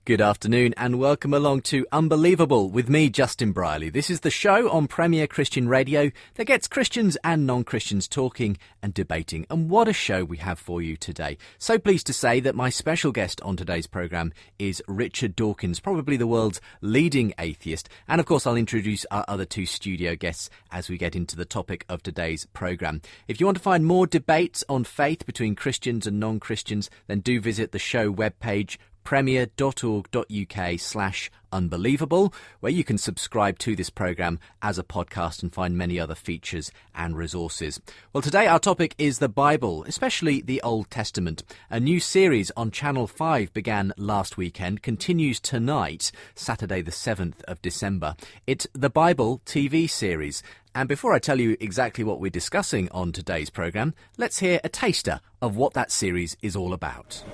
Good afternoon and welcome along to Unbelievable with me, Justin Brierley. This is the show on Premier Christian Radio that gets Christians and non-Christians talking and debating. And what a show we have for you today. So pleased to say that my special guest on today's programme is Richard Dawkins, probably the world's leading atheist. And of course I'll introduce our other two studio guests as we get into the topic of today's programme. If you want to find more debates on faith between Christians and non-Christians, then do visit the show webpage premier.org.uk/unbelievable, where you can subscribe to this programme as a podcast and find many other features and resources. Well, today our topic is the Bible, especially the Old Testament. A new series on Channel 5 began last weekend, continues tonight, Saturday the 7th of December. It's the Bible TV series. And before I tell you exactly what we're discussing on today's programme, let's hear a taster of what that series is all about.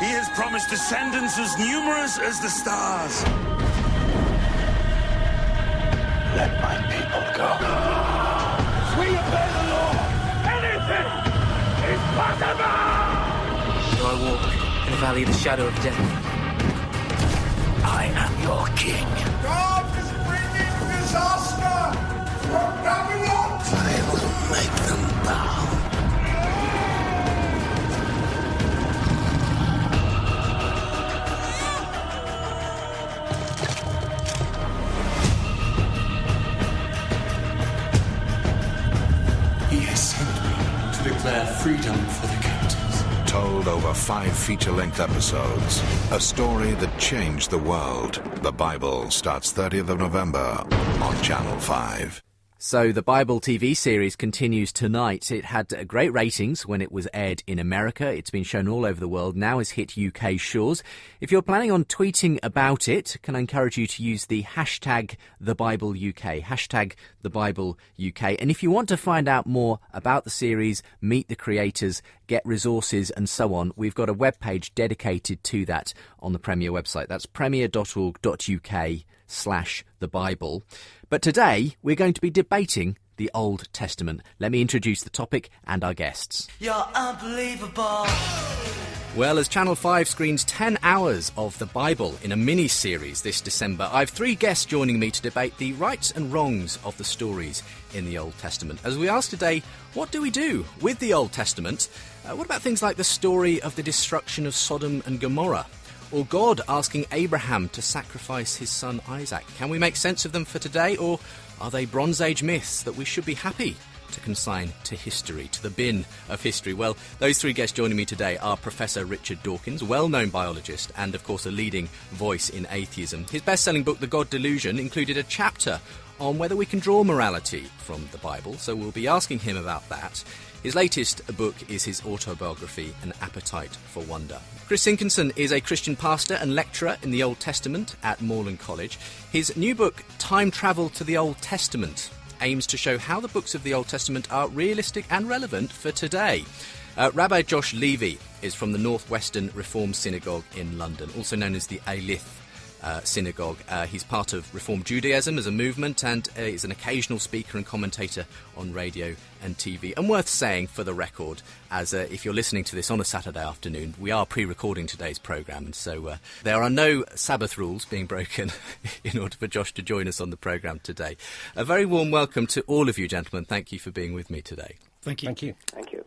He has promised descendants as numerous as the stars. Let my people go. We obey the law. Anything is possible. Though I walk in the valley of the shadow of death, I am your king. God is bringing disaster from Babylon. I will make them bow. He has sent me to declare freedom for the captives. Told over 5 feature-length episodes. A story that changed the world. The Bible starts 30th of November on Channel 5. So the Bible TV series continues tonight. It had great ratings when it was aired in America. It's been shown all over the world. Now has hit UK shores. If you're planning on tweeting about it, can I encourage you to use the hashtag #TheBibleUK, hashtag #TheBibleUK. And if you want to find out more about the series, meet the creators, get resources and so on, we've got a webpage dedicated to that on the Premier website. That's premier.org.uk/thebible. But today we're going to be debating the Old Testament. Let me introduce the topic and our guests. you're unbelievable. Well, as Channel 5 screens 10 hours of the Bible in a mini-series this December, I've 3 guests joining me to debate the rights and wrongs of the stories in the Old Testament. As we ask today, what do we do with the Old Testament? What about things like the story of the destruction of Sodom and Gomorrah? Or God asking Abraham to sacrifice his son Isaac? Can we make sense of them for today, or are they Bronze Age myths that we should be happy to consign to history, to the bin of history? Well, those 3 guests joining me today are Professor Richard Dawkins, well-known biologist and, of course, a leading voice in atheism. His best-selling book, The God Delusion, included a chapter on whether we can draw morality from the Bible, so we'll be asking him about that. His latest book is his autobiography, An Appetite for Wonder. Chris Sinkinson is a Christian pastor and lecturer in the Old Testament at Moreland College. His new book, Time Travel to the Old Testament, aims to show how the books of the Old Testament are realistic and relevant for today. Rabbi Josh Levy is from the Northwestern Reformed Synagogue in London, also known as the Alith Synagogue. He's part of Reformed Judaism as a movement and is an occasional speaker and commentator on radio and TV. And worth saying, for the record, as if you're listening to this on a Saturday afternoon, we are pre-recording today's programme, and so there are no Sabbath rules being broken in order for Josh to join us on the programme today. A very warm welcome to all of you, gentlemen. Thank you for being with me today. Thank you. Thank you. Thank you.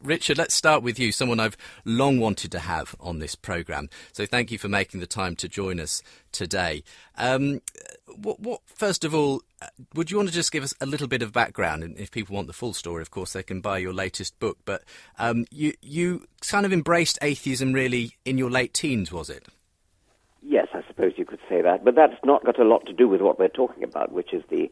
Richard, let's start with you, someone I've long wanted to have on this programme. So thank you for making the time to join us today. First of all, would you want to just give us a little bit of background? And if people want the full story, of course, they can buy your latest book. But you kind of embraced atheism really in your late teens, was it? Yes, I suppose you could say that. But that's not got a lot to do with what we're talking about, which is the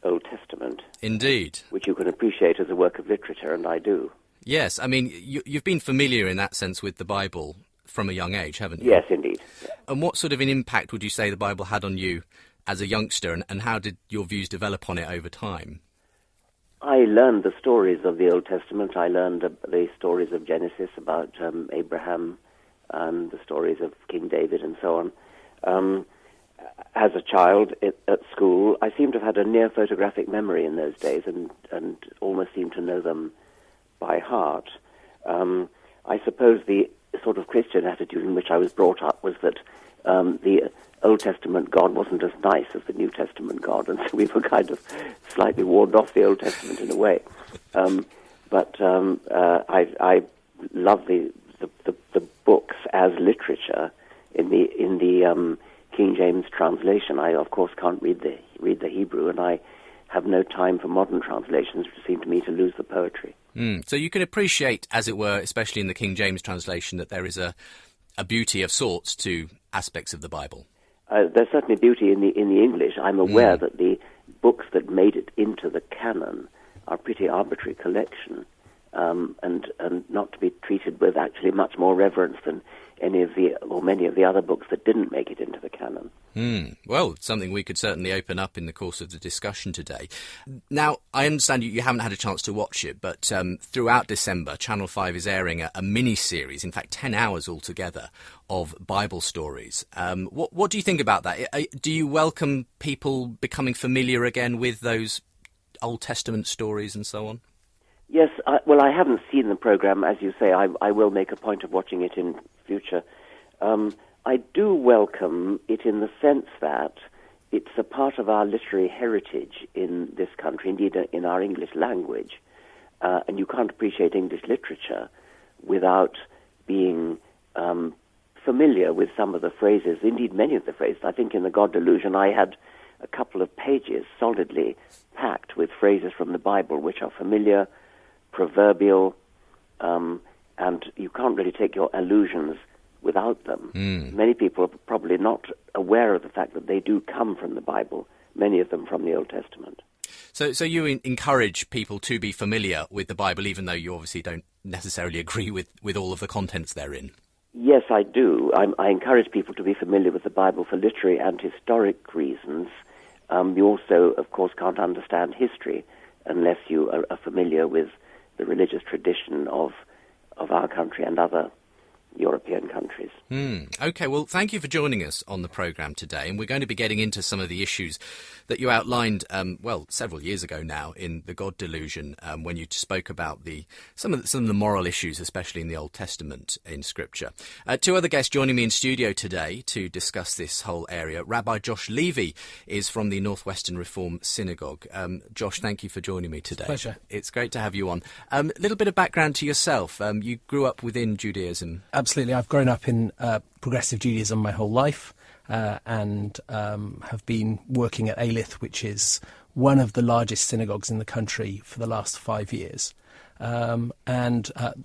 Old Testament. Indeed. Which you can appreciate as a work of literature, and I do. Yes, I mean, you've been familiar in that sense with the Bible from a young age, haven't you? Yes, indeed. Yeah. And what sort of an impact would you say the Bible had on you as a youngster, and how did your views develop on it over time? I learned the stories of the Old Testament. I learned the stories of Genesis about Abraham and the stories of King David and so on. As a child at school, I seem to have had a near photographic memory in those days and almost seemed to know them by heart. I suppose the sort of Christian attitude in which I was brought up was that the Old Testament God wasn't as nice as the New Testament God, and so we were kind of slightly warned off the Old Testament in a way. But I love the books as literature in the King James translation. I of course can't read the Hebrew, and I have no time for modern translations, which seem to me to lose the poetry. So you can appreciate, as it were, especially in the King James translation, that there is a beauty of sorts to aspects of the Bible. There's certainly beauty in the English. I'm aware that the books that made it into the canon are pretty arbitrary collection, and not to be treated with actually much more reverence than many of the other books that didn't make it into the canon. Well, something we could certainly open up in the course of the discussion today. Now, I understand you haven't had a chance to watch it, but throughout December, Channel 5 is airing a mini-series, in fact 10 hours altogether, of Bible stories. What do you think about that? Do you welcome people becoming familiar again with those Old Testament stories and so on? Yes, I haven't seen the programme, as you say. I will make a point of watching it in future. I do welcome it in the sense that it's a part of our literary heritage in this country, indeed in our English language. And you can't appreciate English literature without being familiar with some of the phrases, indeed many of the phrases. I think in The God Delusion I had a couple of pages solidly packed with phrases from the Bible which are familiar, proverbial, and you can't really take your allusions without them. Many people are probably not aware of the fact that they do come from the Bible, many of them from the Old Testament. So you encourage people to be familiar with the Bible, even though you obviously don't necessarily agree with all of the contents therein? Yes, I do. I encourage people to be familiar with the Bible for literary and historic reasons. You also, of course, can't understand history unless you are familiar with the religious tradition of our country and other European countries. OK, well, thank you for joining us on the programme today, and we're going to be getting into some of the issues that you outlined, several years ago now in The God Delusion, when you spoke about some of the moral issues, especially in the Old Testament in Scripture. Two other guests joining me in studio today to discuss this whole area. Rabbi Josh Levy is from the Northwestern Reform Synagogue. Josh, thank you for joining me today. Pleasure. It's great to have you on. A little bit of background to yourself. You grew up within Judaism. Absolutely. I've grown up in progressive Judaism my whole life and have been working at Aelith, which is one of the largest synagogues in the country, for the last 5 years.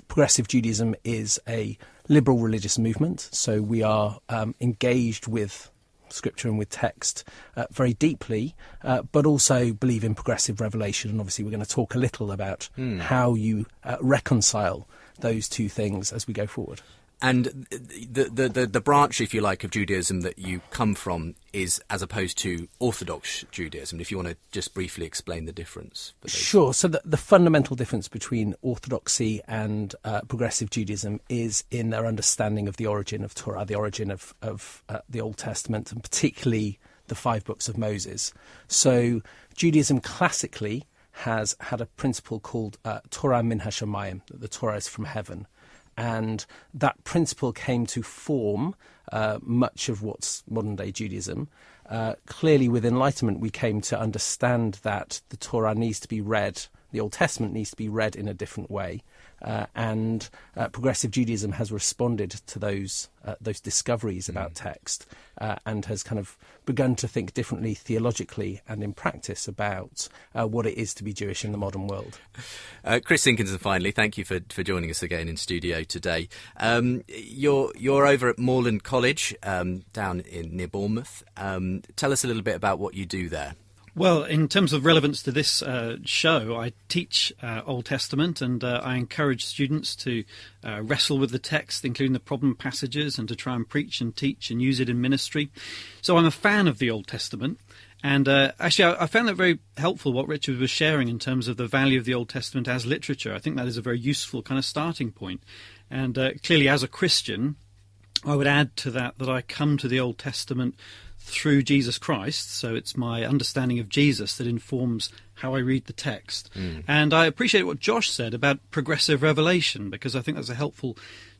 Progressive Judaism is a liberal religious movement, so we are engaged with Scripture and with text very deeply, but also believe in progressive revelation. And obviously we're going to talk a little about how you reconcile those two things as we go forward. And the branch, if you like, of Judaism that you come from is as opposed to Orthodox Judaism. If you want to just briefly explain the difference. Sure. So the fundamental difference between Orthodoxy and progressive Judaism is in their understanding of the origin of Torah, the origin of the Old Testament, and particularly the 5 books of Moses. So Judaism classically has had a principle called Torah min hashamayim, that the Torah is from heaven. And that principle came to form much of what's modern-day Judaism. Clearly, with Enlightenment, we came to understand that the Torah needs to be read, the Old Testament needs to be read in a different way. And progressive Judaism has responded to those discoveries about text and has kind of begun to think differently theologically and in practice about what it is to be Jewish in the modern world. Chris Sinkinson, finally, thank you for joining us again in studio today. You're over at Moorland College down near Bournemouth. Tell us a little bit about what you do there. Well, in terms of relevance to this show, I teach Old Testament, and I encourage students to wrestle with the text, including the problem passages, and to try and preach and teach and use it in ministry. So I'm a fan of the Old Testament, and actually I found that very helpful, what Richard was sharing in terms of the value of the Old Testament as literature. I think that is a very useful kind of starting point. And clearly, as a Christian, I would add to that I come to the Old Testament through Jesus Christ, so it's my understanding of Jesus that informs how I read the text. And I appreciate what Josh said about progressive revelation, because I think that's a helpful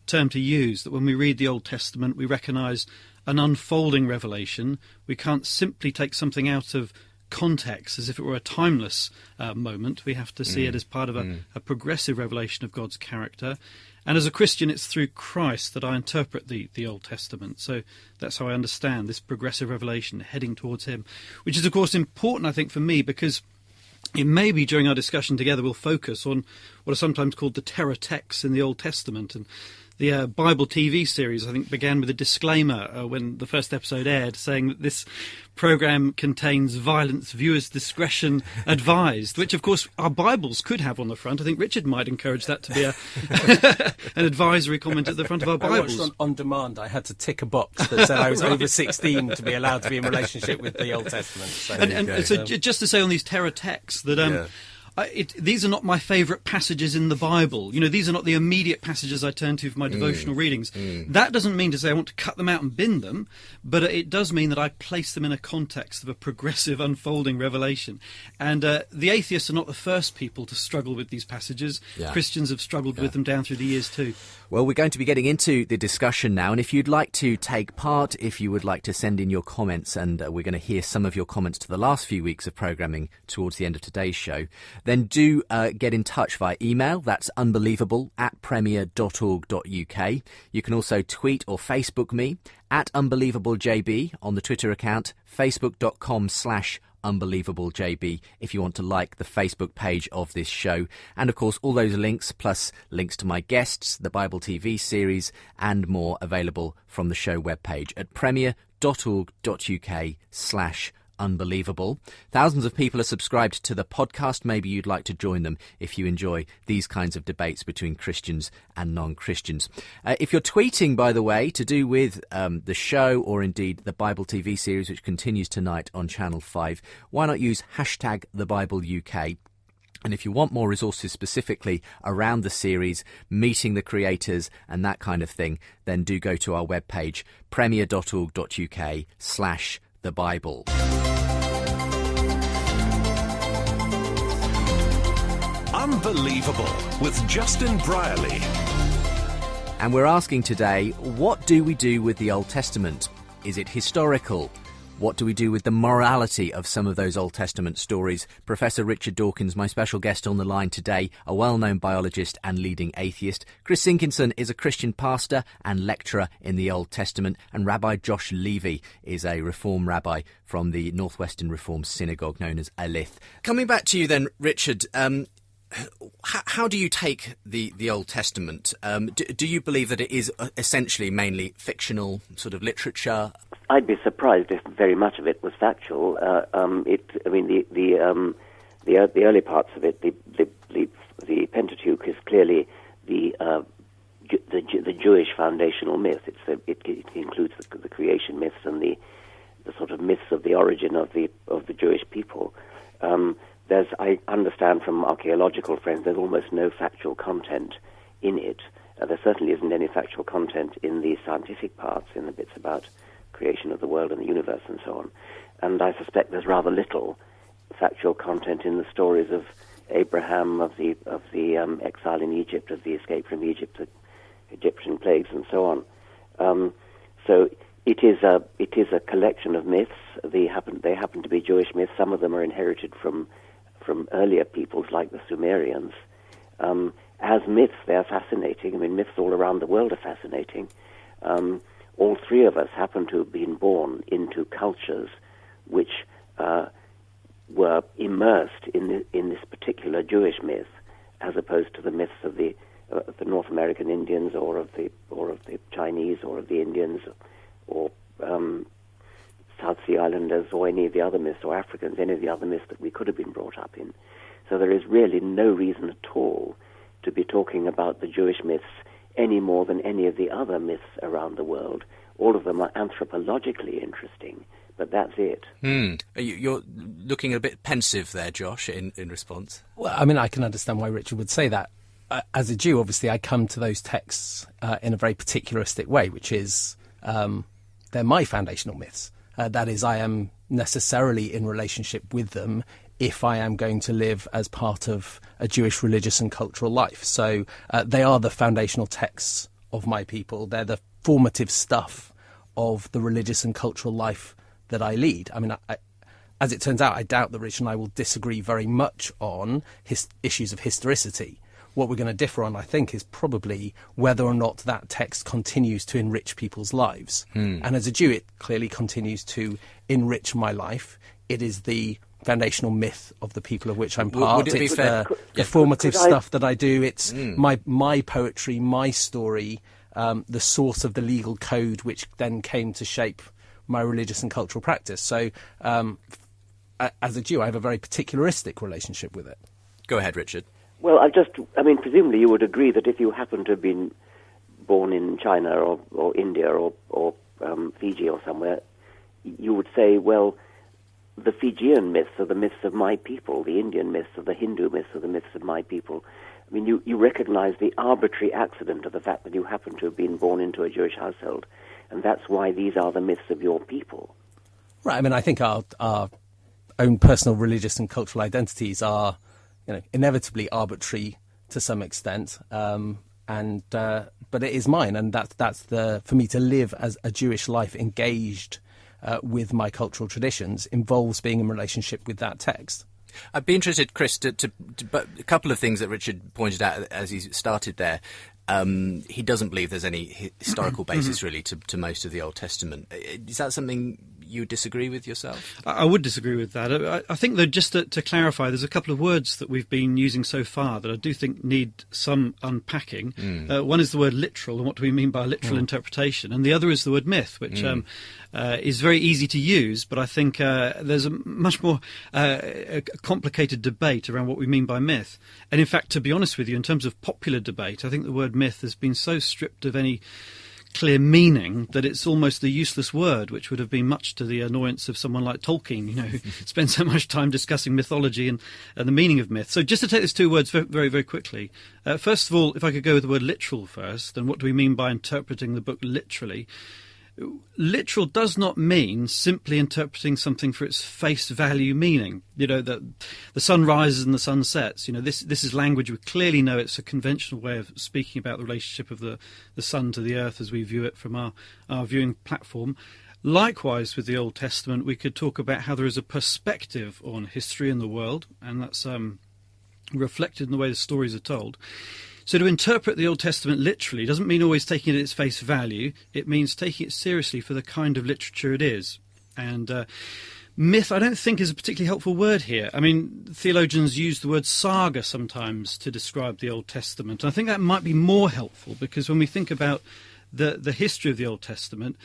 term to use, that when we read the Old Testament, we recognise an unfolding revelation. We can't simply take something out of context as if it were a timeless moment. We have to see it as part of a progressive revelation of God's character. And as a Christian, it's through Christ that I interpret the Old Testament. So that's how I understand this progressive revelation heading towards him, which is, of course, important, I think, for me, because it may be during our discussion together we'll focus on what are sometimes called the terror texts in the Old Testament. And the Bible TV series, I think, began with a disclaimer when the first episode aired, saying that this programme contains violence, viewers' discretion advised, which, of course, our Bibles could have on the front. I think Richard might encourage that to be an advisory comment at the front of our Bibles. I watched on demand. I had to tick a box that said I was over 16 to be allowed to be in relationship with the Old Testament. So, so just to say on these terror texts that... these are not my favourite passages in the Bible. You know, these are not the immediate passages I turn to for my devotional readings. That doesn't mean to say I want to cut them out and bin them, but it does mean that I place them in a context of a progressive unfolding revelation. And the atheists are not the first people to struggle with these passages. Yeah. Christians have struggled with them down through the years too. Well, we're going to be getting into the discussion now, and if you'd like to take part, if you would like to send in your comments, and we're going to hear some of your comments to the last few weeks of programming towards the end of today's show, then do get in touch via email. That's unbelievable@premier.org.uk. You can also tweet or Facebook me at unbelievablejb on the Twitter account, facebook.com/unbelievablejb if you want to like the Facebook page of this show. And of course, all those links, plus links to my guests, the Bible TV series, and more available from the show webpage at premier.org.uk/unbelievable. Thousands of people are subscribed to the podcast. Maybe you'd like to join them if you enjoy these kinds of debates between Christians and non-Christians. If you're tweeting, by the way, to do with the show or indeed the Bible TV series, which continues tonight on Channel 5, why not use hashtag #TheBibleUK? And if you want more resources specifically around the series, meeting the creators and that kind of thing, then do go to our webpage, premier.org.uk/thebible. Unbelievable with Justin Brierley. And we're asking today, what do we do with the Old Testament? Is it historical? What do we do with the morality of some of those Old Testament stories? Professor Richard Dawkins, my special guest on the line today, a well-known biologist and leading atheist. Chris Sinkinson is a Christian pastor and lecturer in the Old Testament. And Rabbi Josh Levy is a Reform rabbi from the Northwestern Reform Synagogue known as Alith. Coming back to you then, Richard, how do you take the Old Testament? Do you believe that it is essentially mainly fictional sort of literature? I'd be surprised if very much of it was factual. The early parts of it, the Pentateuch is clearly the Jewish foundational myth. It includes the creation myths and the sort of myths of the origin of the Jewish people. I understand from archaeological friends there's almost no factual content in it. There certainly isn't any factual content in the scientific parts, in the bits about creation of the world and the universe and so on. And I suspect there's rather little factual content in the stories of Abraham, of the exile in Egypt, of the escape from Egypt, the Egyptian plagues and so on. So it is a collection of myths. They happen to be Jewish myths. Some of them are inherited from earlier peoples like the Sumerians. As myths, they are fascinating. I mean, myths all around the world are fascinating. All three of us happen to have been born into cultures which were immersed in this particular Jewish myth, as opposed to the myths of the North American Indians, or of the Chinese, or of the Indians, or South Sea Islanders, or any of the other myths, or Africans, any of the other myths that we could have been brought up in. So there is really no reason at all to be talking about the Jewish myths any more than any of the other myths around the world. All of them are anthropologically interesting, but that's it. You're looking a bit pensive there, Josh, in response. Well, I mean, I can understand why Richard would say that. As a Jew, obviously, I come to those texts in a very particularistic way, which is they're my foundational myths. That is, I am necessarily in relationship with them if I am going to live as part of a Jewish religious and cultural life. So they are the foundational texts of my people. They're the formative stuff of the religious and cultural life that I lead. I mean, as it turns out, I doubt that Richard and I will disagree very much on issues of historicity. What we're going to differ on, I think, is probably whether or not that text continues to enrich people's lives. And as a Jew, it clearly continues to enrich my life. It is the foundational myth of the people of which I'm part. Would it be it's fair? the formative stuff that I do. It's my poetry, my story, the source of the legal code which then came to shape my religious and cultural practice. So as a Jew, I have a very particularistic relationship with it. Go ahead, Richard. Well, presumably you would agree that if you happen to have been born in China or India or Fiji or somewhere, you would say, well, the Fijian myths are the myths of my people, the Indian myths are the Hindu myths are the myths of my people. I mean, you recognize the arbitrary accident of the fact that you happen to have been born into a Jewish household, and that's why these are the myths of your people. Right. I mean, I think our own personal religious and cultural identities are, inevitably arbitrary to some extent, but it is mine, and that's for me to live as a Jewish life engaged with my cultural traditions involves being in relationship with that text. I'd be interested, Chris, but a couple of things that Richard pointed out as he started there. He doesn't believe there's any historical basis really to most of the Old Testament. Is that something you disagree with yourself? I would disagree with that. I think, though, just to clarify, there's a couple of words that we've been using so far that I do think need some unpacking. One is the word literal, and what do we mean by literal interpretation? And the other is the word myth, which is very easy to use, but I think there's a much more complicated debate around what we mean by myth. And in fact, to be honest with you, in terms of popular debate, I think the word myth has been so stripped of any clear meaning that it's almost a useless word, which would have been much to the annoyance of someone like Tolkien, who spends so much time discussing mythology and the meaning of myth. So just to take these two words very, very quickly. First of all, if I could go with the word literal first, then what do we mean by interpreting the book literally? Literal does not mean simply interpreting something for its face value meaning. The sun rises and the sun sets. This is language we clearly know it's a conventional way of speaking about the relationship of the sun to the earth as we view it from our viewing platform. Likewise, with the Old Testament, we could talk about how there is a perspective on history and the world, and that's reflected in the way the stories are told. So to interpret the Old Testament literally doesn't mean always taking it at its face value. It means taking it seriously for the kind of literature it is. And myth, I don't think, is a particularly helpful word here. I mean, theologians use the word saga sometimes to describe the Old Testament. And I think that might be more helpful, because when we think about the history of the Old Testament,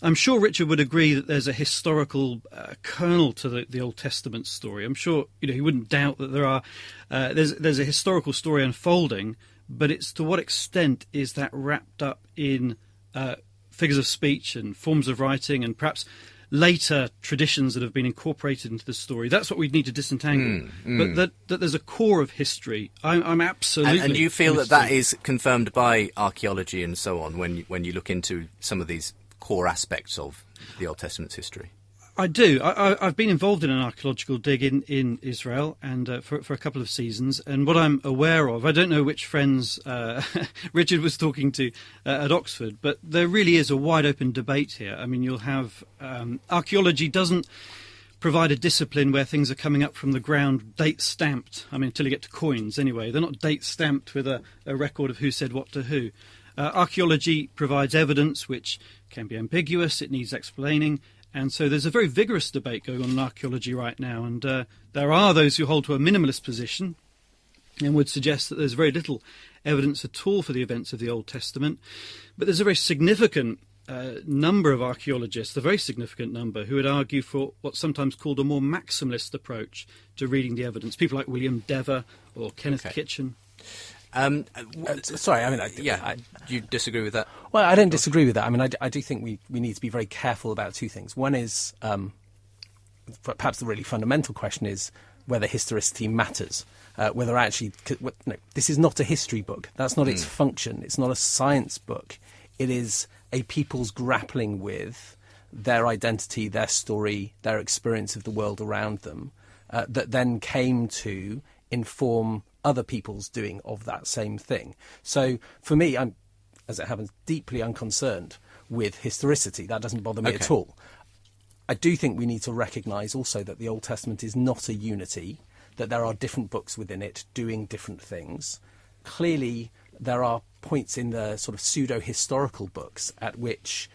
I'm sure Richard would agree that there's a historical kernel to the Old Testament story. I'm sure he wouldn't doubt that there's a historical story unfolding, but it's to what extent is that wrapped up in figures of speech and forms of writing and perhaps later traditions that have been incorporated into the story. That's what we'd need to disentangle. But that there's a core of history, I'm absolutely... And you feel that is confirmed by archaeology and so on when you look into some of these core aspects of the Old Testament's history? I do. I've been involved in an archaeological dig in Israel and for a couple of seasons, and what I'm aware of, I don't know which friends Richard was talking to at Oxford, but there really is a wide open debate here. I mean, you'll have archaeology doesn't provide a discipline where things are coming up from the ground date stamped. I mean, until you get to coins anyway. They're not date stamped with a record of who said what to who. Archaeology provides evidence which can be ambiguous, it needs explaining, and so there's a very vigorous debate going on in archaeology right now, and there are those who hold to a minimalist position and would suggest that there's very little evidence at all for the events of the Old Testament, but there's a very significant number of archaeologists, a very significant number, who would argue for what's sometimes called a more maximalist approach to reading the evidence, people like William Dever or Kenneth Kitchen. Sorry, I mean, do you disagree with that? Well, I don't disagree with that. I mean, I do think we need to be very careful about two things. One is, perhaps the really fundamental question is whether historicity matters, whether actually... No, this is not a history book. That's not its function. It's not a science book. It is a people's grappling with their identity, their story, their experience of the world around them, that then came to inform other people's doing of that same thing. So for me, as it happens, deeply unconcerned with historicity. That doesn't bother me Okay. at all. I do think we need to recognise also that the Old Testament is not a unity, that there are different books within it doing different things. Clearly, there are points in the sort of pseudo-historical books at which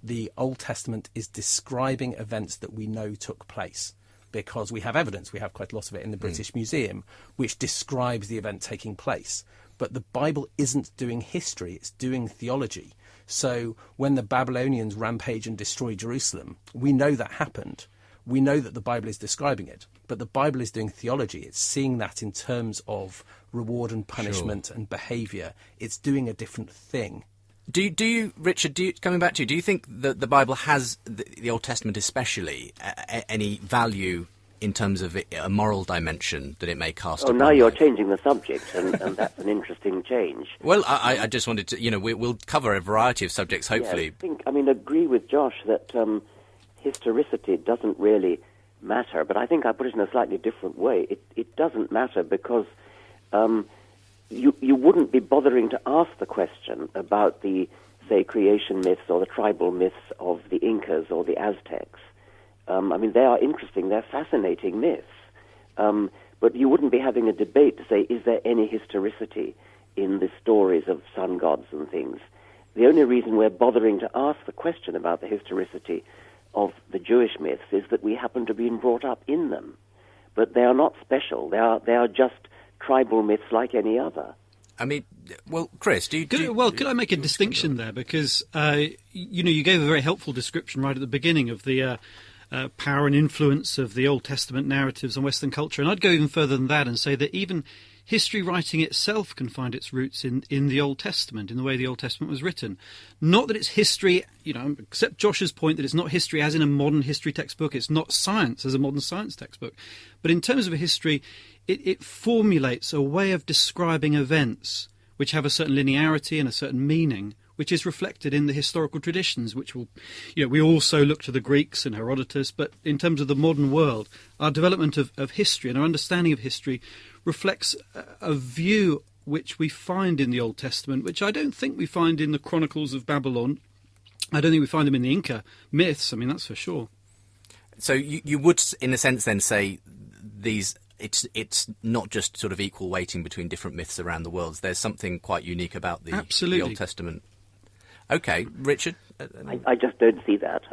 the Old Testament is describing events that we know took place, because we have evidence, we have quite a lot of it in the British Museum, which describes the event taking place. But the Bible isn't doing history, it's doing theology. So when the Babylonians rampage and destroy Jerusalem, we know that happened. We know that the Bible is describing it. But the Bible is doing theology. It's seeing that in terms of reward and punishment and behaviour. It's doing a different thing. Do you, Richard, coming back to you, do you think that the Bible has, the Old Testament especially, any value in terms of a moral dimension that it may cast upon now you're life? changing the subject, and that's an interesting change. Well, I just wanted to, we'll cover a variety of subjects, hopefully. Yeah, I agree with Josh that historicity doesn't really matter, but I think I put it in a slightly different way. It doesn't matter because you wouldn't be bothering to ask the question about the, say, creation myths or the tribal myths of the Incas or the Aztecs. They are interesting, they're fascinating myths, but you wouldn't be having a debate to say, is there any historicity in the stories of sun gods and things? The only reason we're bothering to ask the question about the historicity of the Jewish myths is that we happen to be brought up in them. But they are not special, they are just tribal myths like any other. Chris, could I make a distinction there? Because, you gave a very helpful description right at the beginning of the power and influence of the Old Testament narratives on Western culture. And I'd go even further than that and say that even history writing itself can find its roots in the Old Testament, in the way the Old Testament was written. Not that it's history, accept Josh's point that it's not history as in a modern history textbook, it's not science as a modern science textbook. But in terms of a history, it formulates a way of describing events which have a certain linearity and a certain meaning, which is reflected in the historical traditions, which will, we also look to the Greeks and Herodotus, but in terms of the modern world, our development of history and our understanding of history reflects a view which we find in the Old Testament, which I don't think we find in the Chronicles of Babylon. I don't think we find them in the Inca myths, that's for sure. So you would, in a sense, then say these... It's not just sort of equal weighting between different myths around the world. There's something quite unique about the Old Testament. Okay, Richard? I just don't see that.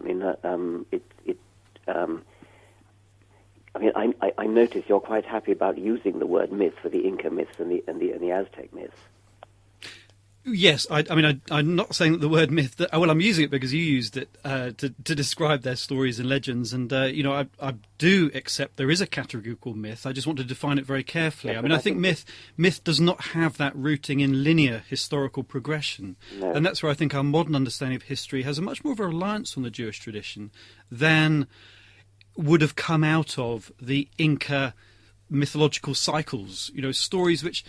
I notice you're quite happy about using the word myth for the Inca myths and the Aztec myths. Yes, I'm not saying that the word myth. I'm using it because you used it to describe their stories and legends, and I do accept there is a category called myth. I just want to define it very carefully. Yes, I think myth does not have that rooting in linear historical progression, no. And that's where I think our modern understanding of history has a much more of a reliance on the Jewish tradition than would have come out of the Inca mythological cycles. Stories which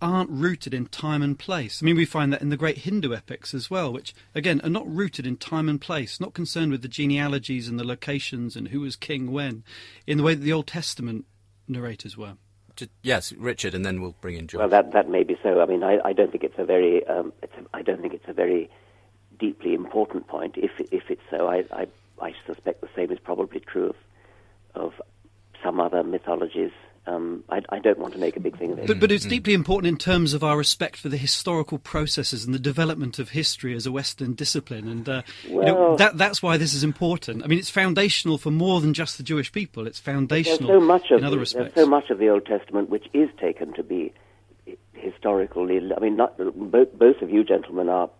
aren't rooted in time and place. We find that in the great Hindu epics as well, which, again, are not rooted in time and place, not concerned with the genealogies and the locations and who was king when, in the way that the Old Testament narrators were. Yes, Richard, and then we'll bring in George. Well, that may be so. I don't think it's a very, I don't think it's a very deeply important point. If it's so, I suspect the same is probably true of some other mythologies. I don't want to make a big thing of it. But it's deeply important in terms of our respect for the historical processes and the development of history as a Western discipline. And that's why this is important. It's foundational for more than just the Jewish people. It's foundational in other respects. There's so much of the Old Testament which is taken to be historically... both of you gentlemen are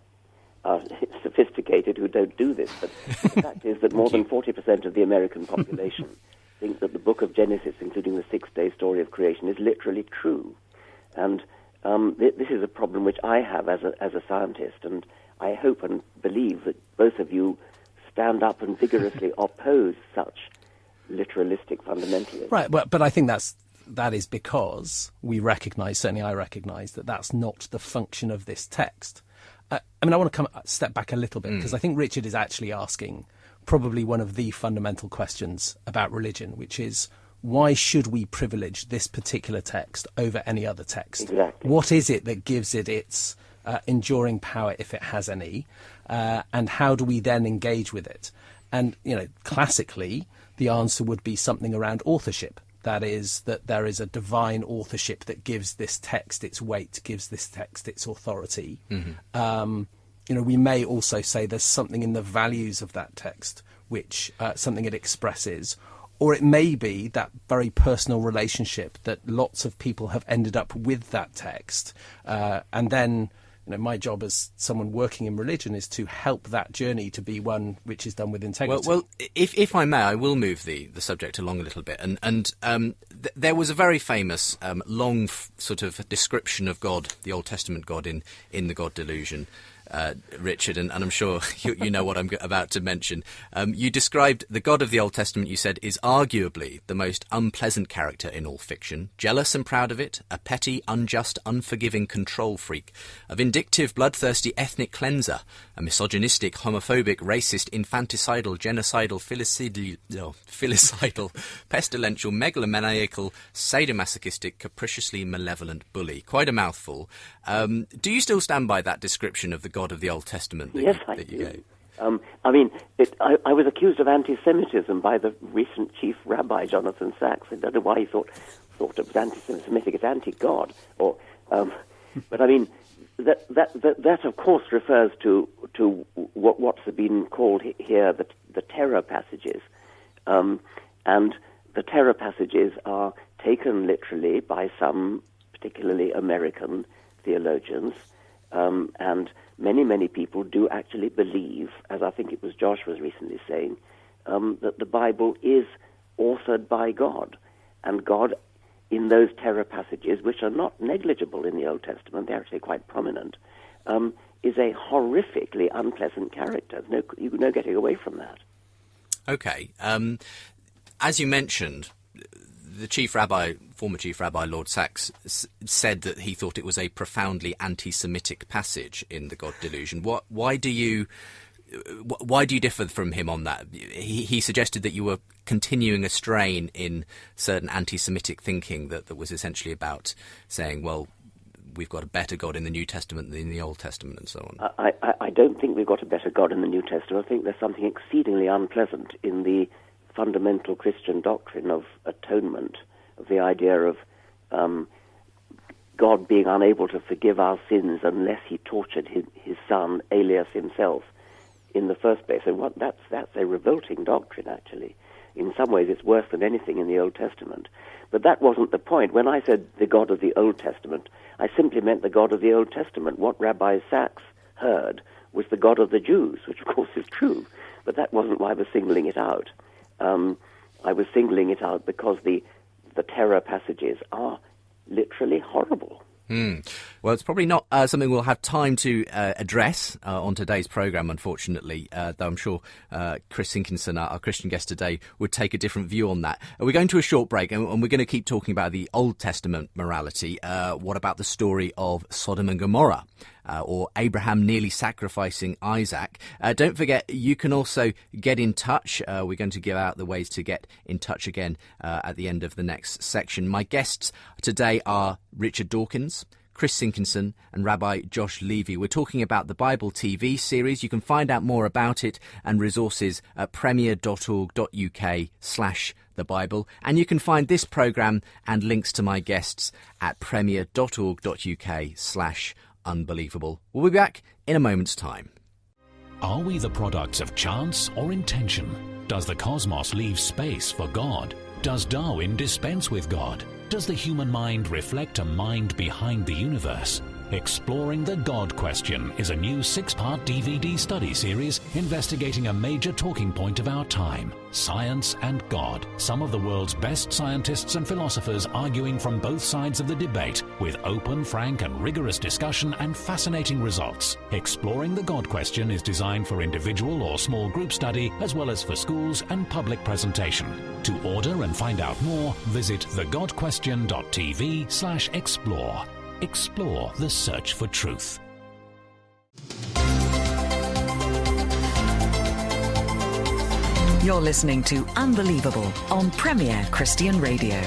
sophisticated who don't do this, but the fact is that more than 40% of the American population think that the book of Genesis, including the six-day story of creation, is literally true. And this is a problem which I have as a scientist, and I hope and believe that both of you stand up and vigorously oppose such literalistic fundamentalism. Right, but I think that is because we recognise, certainly I recognise, that that's not the function of this text. I want to step back a little bit, because I think Richard is actually asking probably one of the fundamental questions about religion, which is, why should we privilege this particular text over any other text? Exactly. What is it that gives it its enduring power, if it has any, and how do we then engage with it? And, classically, the answer would be something around authorship. That is, that there is a divine authorship that gives this text its weight, gives this text its authority. Mm-hmm. We may also say there's something in the values of that text, which something it expresses. Or it may be that very personal relationship that lots of people have ended up with that text. And then, my job as someone working in religion is to help that journey to be one which is done with integrity. Well, if I may, I will move the subject along a little bit. And there was a very famous, long sort of description of God, the Old Testament God, in the God Delusion. Richard, and I'm sure you know what I'm about to mention. You described the God of the Old Testament, you said, is arguably the most unpleasant character in all fiction, jealous and proud of it, a petty, unjust, unforgiving control freak, a vindictive, bloodthirsty ethnic cleanser, a misogynistic, homophobic, racist, infanticidal, genocidal, filicidal, pestilential, megalomaniacal, sadomasochistic, capriciously malevolent bully. Quite a mouthful. Do you still stand by that description of the God of the Old Testament that yes, you do. gave? I was accused of anti-Semitism by the recent chief rabbi, Jonathan Sachs. I don't know why he thought it was anti-Semitic. It's anti-God. But I mean, that of course refers to what's been called here the terror passages, and the terror passages are taken literally by some, particularly American theologians, and many people do actually believe, as I think it was Josh was recently saying, that the Bible is authored by God, and God in those terror passages, which are not negligible in the Old Testament, they're actually quite prominent, is a horrifically unpleasant character. There's no getting away from that. Okay. As you mentioned, the former Chief Rabbi Lord Sachs said that he thought it was a profoundly anti-Semitic passage in the God Delusion. Why do you differ from him on that? He suggested that you were continuing a strain in certain anti-Semitic thinking that was essentially about saying, well, we've got a better God in the New Testament than in the Old Testament and so on. I don't think we've got a better God in the New Testament. I think there's something exceedingly unpleasant in the fundamental Christian doctrine of atonement, of the idea of God being unable to forgive our sins unless he tortured his son, alias himself, in the first place. And that's a revolting doctrine, actually. In some ways, it's worse than anything in the Old Testament. But that wasn't the point. When I said the God of the Old Testament, I simply meant the God of the Old Testament. What Rabbi Sachs heard was the God of the Jews, which of course is true. But that wasn't why I was singling it out. I was singling it out because the terror passages are literally horrible. Well, it's probably not something we'll have time to address on today's programme, unfortunately, though I'm sure Chris Hinkinson, our Christian guest today, would take a different view on that. We're going to a short break, and we're going to keep talking about the Old Testament morality. What about the story of Sodom and Gomorrah? Or Abraham nearly sacrificing Isaac. Don't forget, you can also get in touch. We're going to give out the ways to get in touch again at the end of the next section. My guests today are Richard Dawkins, Chris Hinkinson and Rabbi Josh Levy. We're talking about the Bible TV series. You can find out more about it and resources at premier.org.uk/the Bible. And you can find this programme and links to my guests at premier.org.uk/unbelievable. We'll be back in a moment's time. Are we the products of chance or intention? Does the cosmos leave space for God? Does Darwin dispense with God? Does the human mind reflect a mind behind the universe? Exploring the God Question is a new 6-part DVD study series investigating a major talking point of our time, science and God. Some of the world's best scientists and philosophers arguing from both sides of the debate with open, frank and rigorous discussion and fascinating results. Exploring the God Question is designed for individual or small group study as well as for schools and public presentation. To order and find out more, visit thegodquestion.tv/explore. Explore the search for truth. You're listening to Unbelievable on Premier Christian Radio.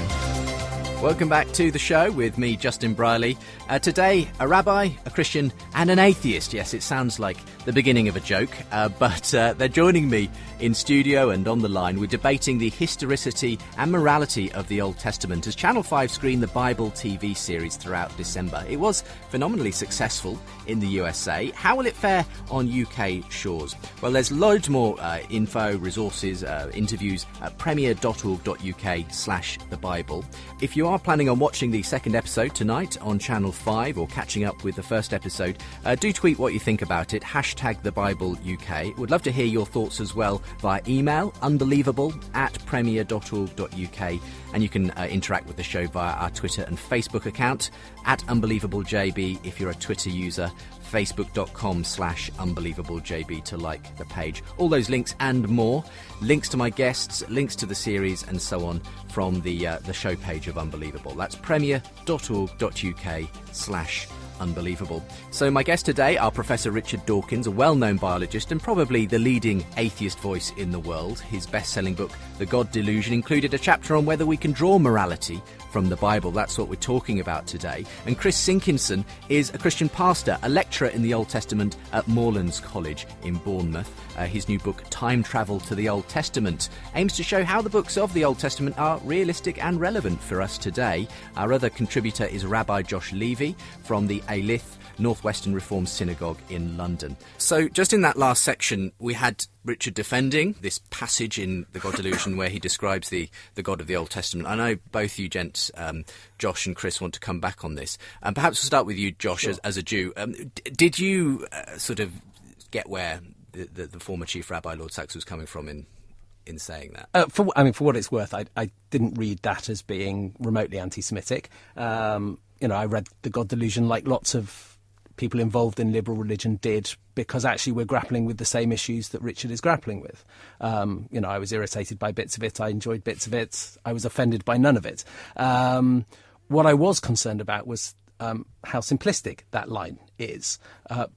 Welcome back to the show with me, Justin Briley. Today, a rabbi, a Christian and an atheist. Yes, it sounds like the beginning of a joke, but they're joining me in studio and on the line. We're debating the historicity and morality of the Old Testament as Channel 5 screened the Bible TV series throughout December. It was phenomenally successful in the USA. How will it fare on UK shores? Well, there's loads more info, resources, interviews at premier.org.uk/the Bible. If you are planning on watching the second episode tonight on Channel 5 or catching up with the first episode, do tweet what you think about it, #TheBibleUK. Would love to hear your thoughts as well via email, unbelievable@premier.org.uk, and you can interact with the show via our Twitter and Facebook account, @UnbelievableJB if you're a Twitter user, facebook.com/unbelievablejb to like the page. All those links and more, links to my guests, links to the series and so on from the show page of Unbelievable. That's premier.org.uk/unbelievable. So my guests today are Professor Richard Dawkins, a well-known biologist and probably the leading atheist voice in the world. His best-selling book, The God Delusion, included a chapter on whether we can draw morality from the Bible. That's what we're talking about today. And Chris Sinkinson is a Christian pastor, a lecturer in the Old Testament at Moorlands College in Bournemouth. His new book, Time Travel to the Old Testament, aims to show how the books of the Old Testament are realistic and relevant for us today. Our other contributor is Rabbi Josh Levy from the Alith Northwestern Reformed Synagogue in London. So just in that last section, we had Richard defending this passage in The God Delusion where he describes the God of the Old Testament. I know both you gents, Josh and Chris, want to come back on this. Perhaps we'll start with you, Josh, sure. as a Jew. Did you sort of get where the former Chief Rabbi Lord Sachs was coming from in saying that? For what it's worth, I didn't read that as being remotely anti-Semitic. I read The God Delusion like lots of people involved in liberal religion did, because actually we're grappling with the same issues that Richard is grappling with. I was irritated by bits of it, I enjoyed bits of it, I was offended by none of it. What I was concerned about was how simplistic that line is,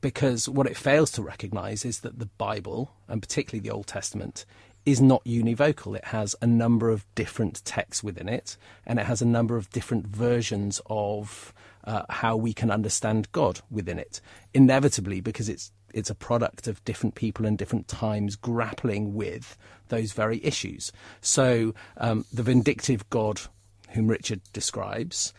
because what it fails to recognise is that the Bible, and particularly the Old Testament, is not univocal. It has a number of different texts within it, and it has a number of different versions of how we can understand God within it. Inevitably, because it's a product of different people and different times grappling with those very issues. So the vindictive God whom Richard describes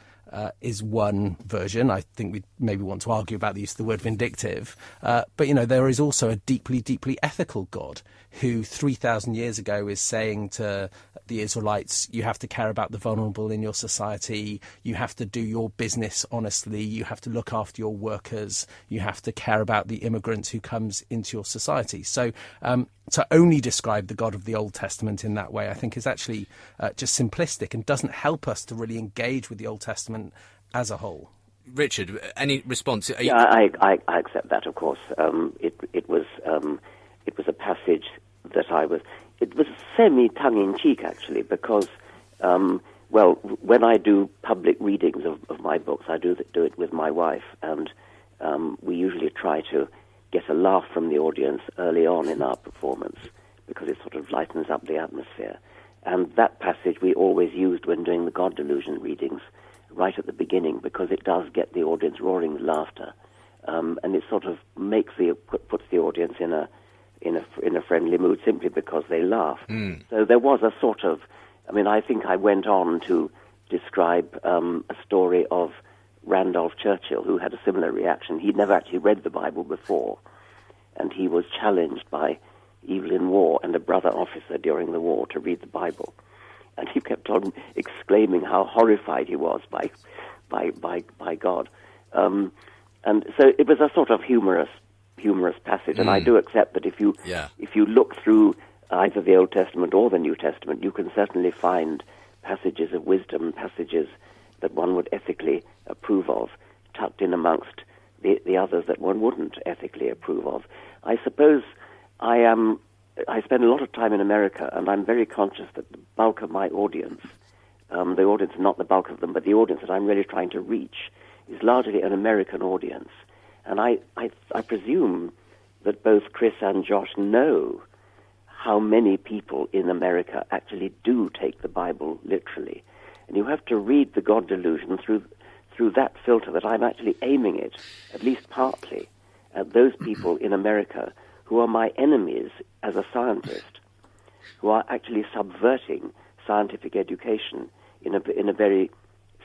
is one version. I think we maybe want to argue about the use of the word vindictive. But, there is also a deeply, deeply ethical God who 3,000 years ago is saying to the Israelites, you have to care about the vulnerable in your society, you have to do your business honestly, you have to look after your workers, you have to care about the immigrant who comes into your society. So to only describe the God of the Old Testament in that way, I think is actually just simplistic and doesn't help us to really engage with the Old Testament as a whole. Richard, any response? Yeah, I accept that, of course. It was a passage that it was semi-tongue-in-cheek, actually, because, when I do public readings of my books, I do it with my wife, and we usually try to get a laugh from the audience early on in our performance, because it sort of lightens up the atmosphere. And that passage we always used when doing the God Delusion readings right at the beginning, because it does get the audience roaring with laughter, and it sort of puts the audience in a friendly mood simply because they laugh. So there was a sort of, I think I went on to describe a story of Randolph Churchill, who had a similar reaction. He'd never actually read the Bible before, and he was challenged by Evelyn Waugh and a brother officer during the war to read the Bible. And he kept on exclaiming how horrified he was by God. And so it was a sort of humorous passage, and I do accept that if you look through either the Old Testament or the New Testament, you can certainly find passages of wisdom, passages that one would ethically approve of, tucked in amongst the others that one wouldn't ethically approve of. I suppose I spend a lot of time in America, and I'm very conscious that the bulk of my audience, the audience, not the bulk of them, but the audience that I'm really trying to reach, is largely an American audience. And I presume that both Chris and Josh know how many people in America actually do take the Bible literally. And you have to read the God delusion through that filter, that I'm actually aiming it, at least partly, at those people in America who are my enemies as a scientist, who are actually subverting scientific education in a very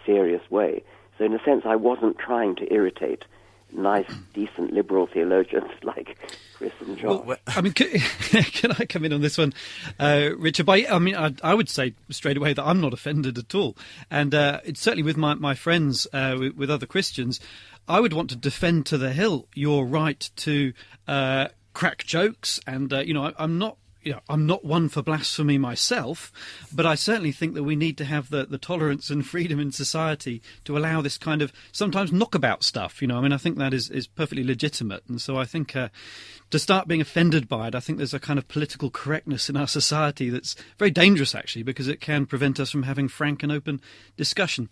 serious way. So in a sense, I wasn't trying to irritate nice, decent liberal theologians like Chris and John. Well, I mean, can I come in on this one, Richard? I would say straight away that I'm not offended at all. And it's certainly with my friends, with other Christians, I would want to defend to the hill your right to crack jokes. And, I'm not one for blasphemy myself, but I certainly think that we need to have the tolerance and freedom in society to allow this kind of sometimes knockabout stuff. I think that is perfectly legitimate. And so I think to start being offended by it, I think there's a kind of political correctness in our society that's very dangerous, actually, because it can prevent us from having frank and open discussion.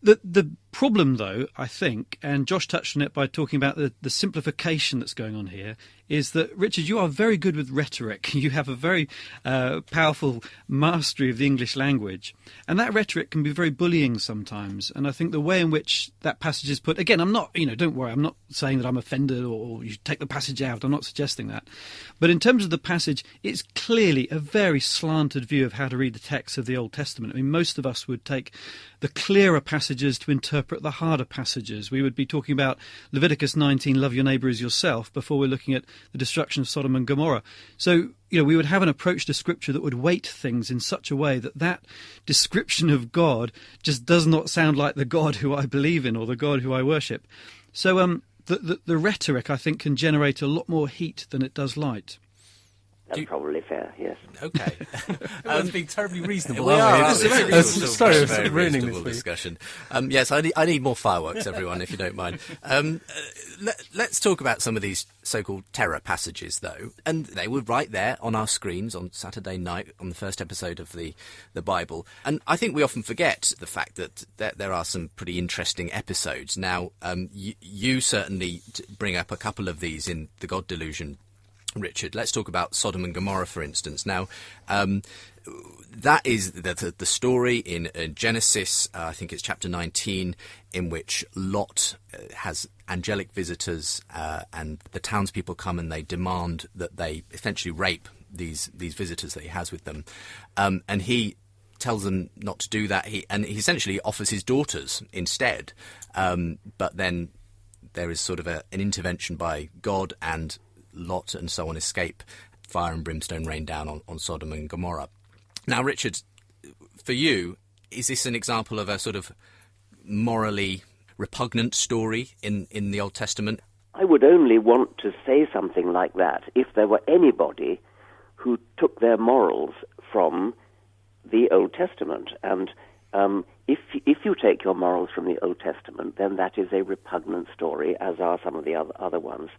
The problem, though, I think, and Josh touched on it by talking about the simplification that's going on here, is that, Richard, you are very good with rhetoric. You have a very powerful mastery of the English language. And that rhetoric can be very bullying sometimes. And I think the way in which that passage is put, again, I'm not, don't worry, I'm not saying that I'm offended or you take the passage out. I'm not suggesting that. But in terms of the passage, it's clearly a very slanted view of how to read the text of the Old Testament. I mean, most of us would take the clearer passages to interpret the harder passages. We would be talking about Leviticus 19, love your neighbour as yourself, before we're looking at the destruction of Sodom and Gomorrah. So, we would have an approach to Scripture that would weight things in such a way that description of God just does not sound like the God who I believe in or the God who I worship. So the rhetoric, I think, can generate a lot more heat than it does light. That's probably fair, yes. Okay. It's being terribly reasonable. We are. Sorry, very ruining reasonable this discussion. Yes, I need more fireworks, everyone, if you don't mind. Let's talk about some of these so-called terror passages, though. And they were right there on our screens on Saturday night on the first episode of the Bible. And I think we often forget the fact that there are some pretty interesting episodes. Now, you certainly bring up a couple of these in The God Delusion, Richard. Let's talk about Sodom and Gomorrah, for instance. Now, that is the story in Genesis, I think it's chapter 19, in which Lot has angelic visitors and the townspeople come and they demand that they essentially rape these visitors that he has with them. And he tells them not to do that. He essentially offers his daughters instead. But then there is sort of an intervention by God, and Lot and so on escape. Fire and brimstone rain down on Sodom and Gomorrah. Now, Richard, for you, is this an example of a sort of morally repugnant story in the Old Testament? I would only want to say something like that if there were anybody who took their morals from the Old Testament. And if you take your morals from the Old Testament, then that is a repugnant story, as are some of the other ones.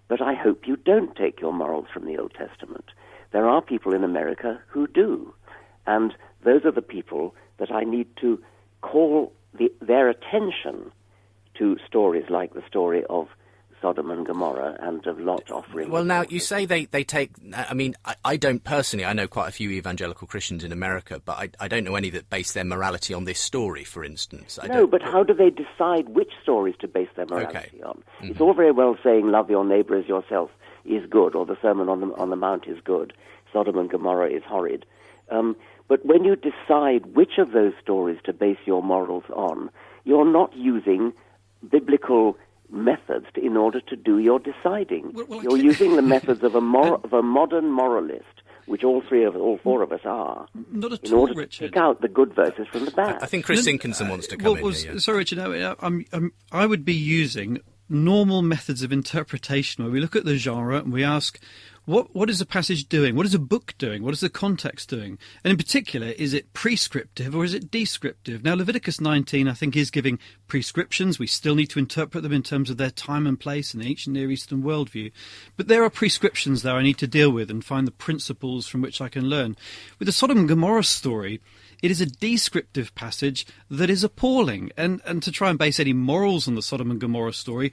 But I hope you don't take your morals from the Old Testament. There are people in America who do. And those are the people that I need to call their attention to stories like the story of Sodom and Gomorrah and of Lot offering. Well, now, you say they take... I mean, I don't personally... I know quite a few evangelical Christians in America, but I don't know any that base their morality on this story, for instance. But how do they decide which stories to base their morality on? Mm-hmm. It's all very well saying love your neighbour as yourself is good, or the Sermon on the Mount is good, Sodom and Gomorrah is horrid. But when you decide which of those stories to base your morals on, you're not using biblical methods in order to do your deciding. You're using the methods of a modern moralist, which all four of us are, not at in all, order to Richard. pick out the good verses from the bad. I think Chris Sinkinson wants to come in here. Sorry, Richard. I would be using normal methods of interpretation where we look at the genre and we ask, what is the passage doing? What is a book doing? What is the context doing? And in particular, is it prescriptive or is it descriptive? Now, Leviticus 19, I think, is giving prescriptions. We still need to interpret them in terms of their time and place in the ancient Near Eastern worldview. But there are prescriptions there I need to deal with and find the principles from which I can learn. With the Sodom and Gomorrah story, it is a descriptive passage that is appalling. And to try and base any morals on the Sodom and Gomorrah story,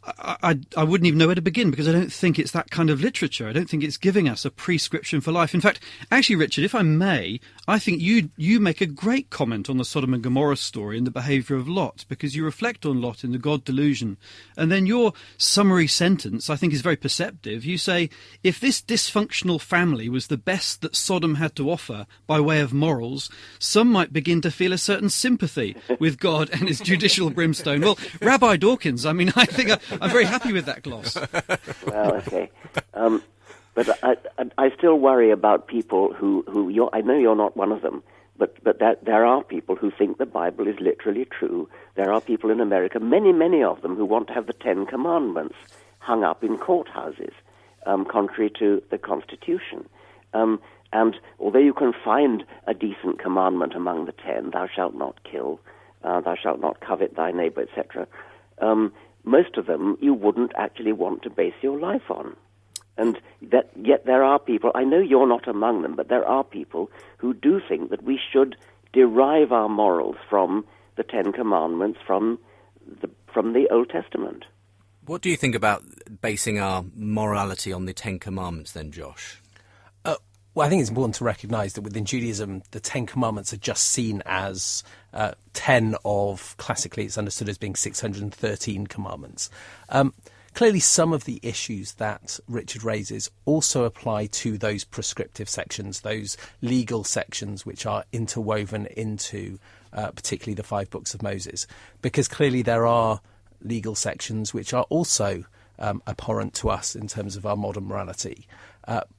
I wouldn't even know where to begin, because I don't think it's that kind of literature. I don't think it's giving us a prescription for life. In fact, actually, Richard, if I may, I think you make a great comment on the Sodom and Gomorrah story and the behaviour of Lot, because you reflect on Lot in the God delusion. And then your summary sentence, I think, is very perceptive. You say, if this dysfunctional family was the best that Sodom had to offer by way of morals, some might begin to feel a certain sympathy with God and his judicial brimstone. Well, Rabbi Dawkins, I mean, I think I'm very happy with that gloss. Well, okay. But I still worry about people who I know you're not one of them, but that there are people who think the Bible is literally true. There are people in America, many of them, who want to have the Ten Commandments hung up in courthouses, contrary to the Constitution. And although you can find a decent commandment among the 10, thou shalt not kill, thou shalt not covet thy neighbor, etc., most of them you wouldn't actually want to base your life on. And yet there are people, I know you're not among them, but there are people who do think that we should derive our morals from the Ten Commandments, from the Old Testament. What do you think about basing our morality on the Ten Commandments then, Josh? Well, I think it's important to recognise that within Judaism, the Ten Commandments are just seen as 10 of, classically it's understood as being 613 commandments. Clearly, some of the issues that Richard raises also apply to those prescriptive sections, those legal sections which are interwoven into particularly the 5 books of Moses, because clearly there are legal sections which are also abhorrent to us in terms of our modern morality.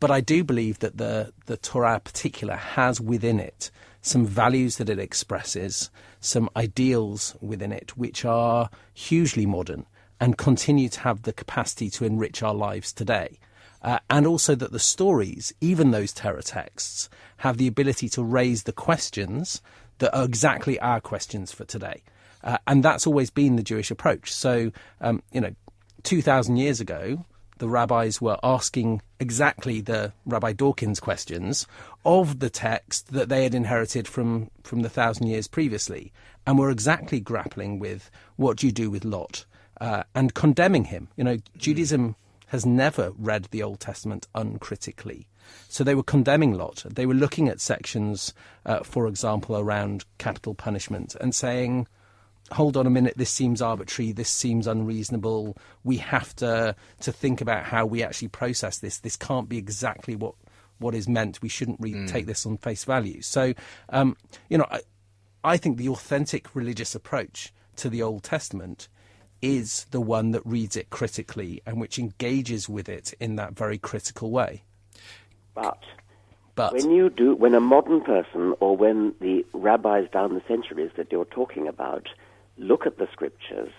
But I do believe that the Torah in particular has within it some values that it expresses, some ideals within it which are hugely modern and continue to have the capacity to enrich our lives today. And also that the stories, even those terror texts, have the ability to raise the questions that are exactly our questions for today. And that's always been the Jewish approach. So, 2,000 years ago, the rabbis were asking exactly the Rabbi Dawkins questions of the text that they had inherited from the 1,000 years previously, and were exactly grappling with what do you do with Lot, and condemning him. Judaism has never read the Old Testament uncritically. So they were condemning Lot. They were looking at sections, for example, around capital punishment and saying, hold on a minute, this seems arbitrary, this seems unreasonable, we have to think about how we actually process this. This can't be exactly what is meant. We shouldn't take this on face value. So, I think the authentic religious approach to the Old Testament is the one that reads it critically and which engages with it in that very critical way. But when a modern person, or when the rabbis down the centuries that you're talking about look at the scriptures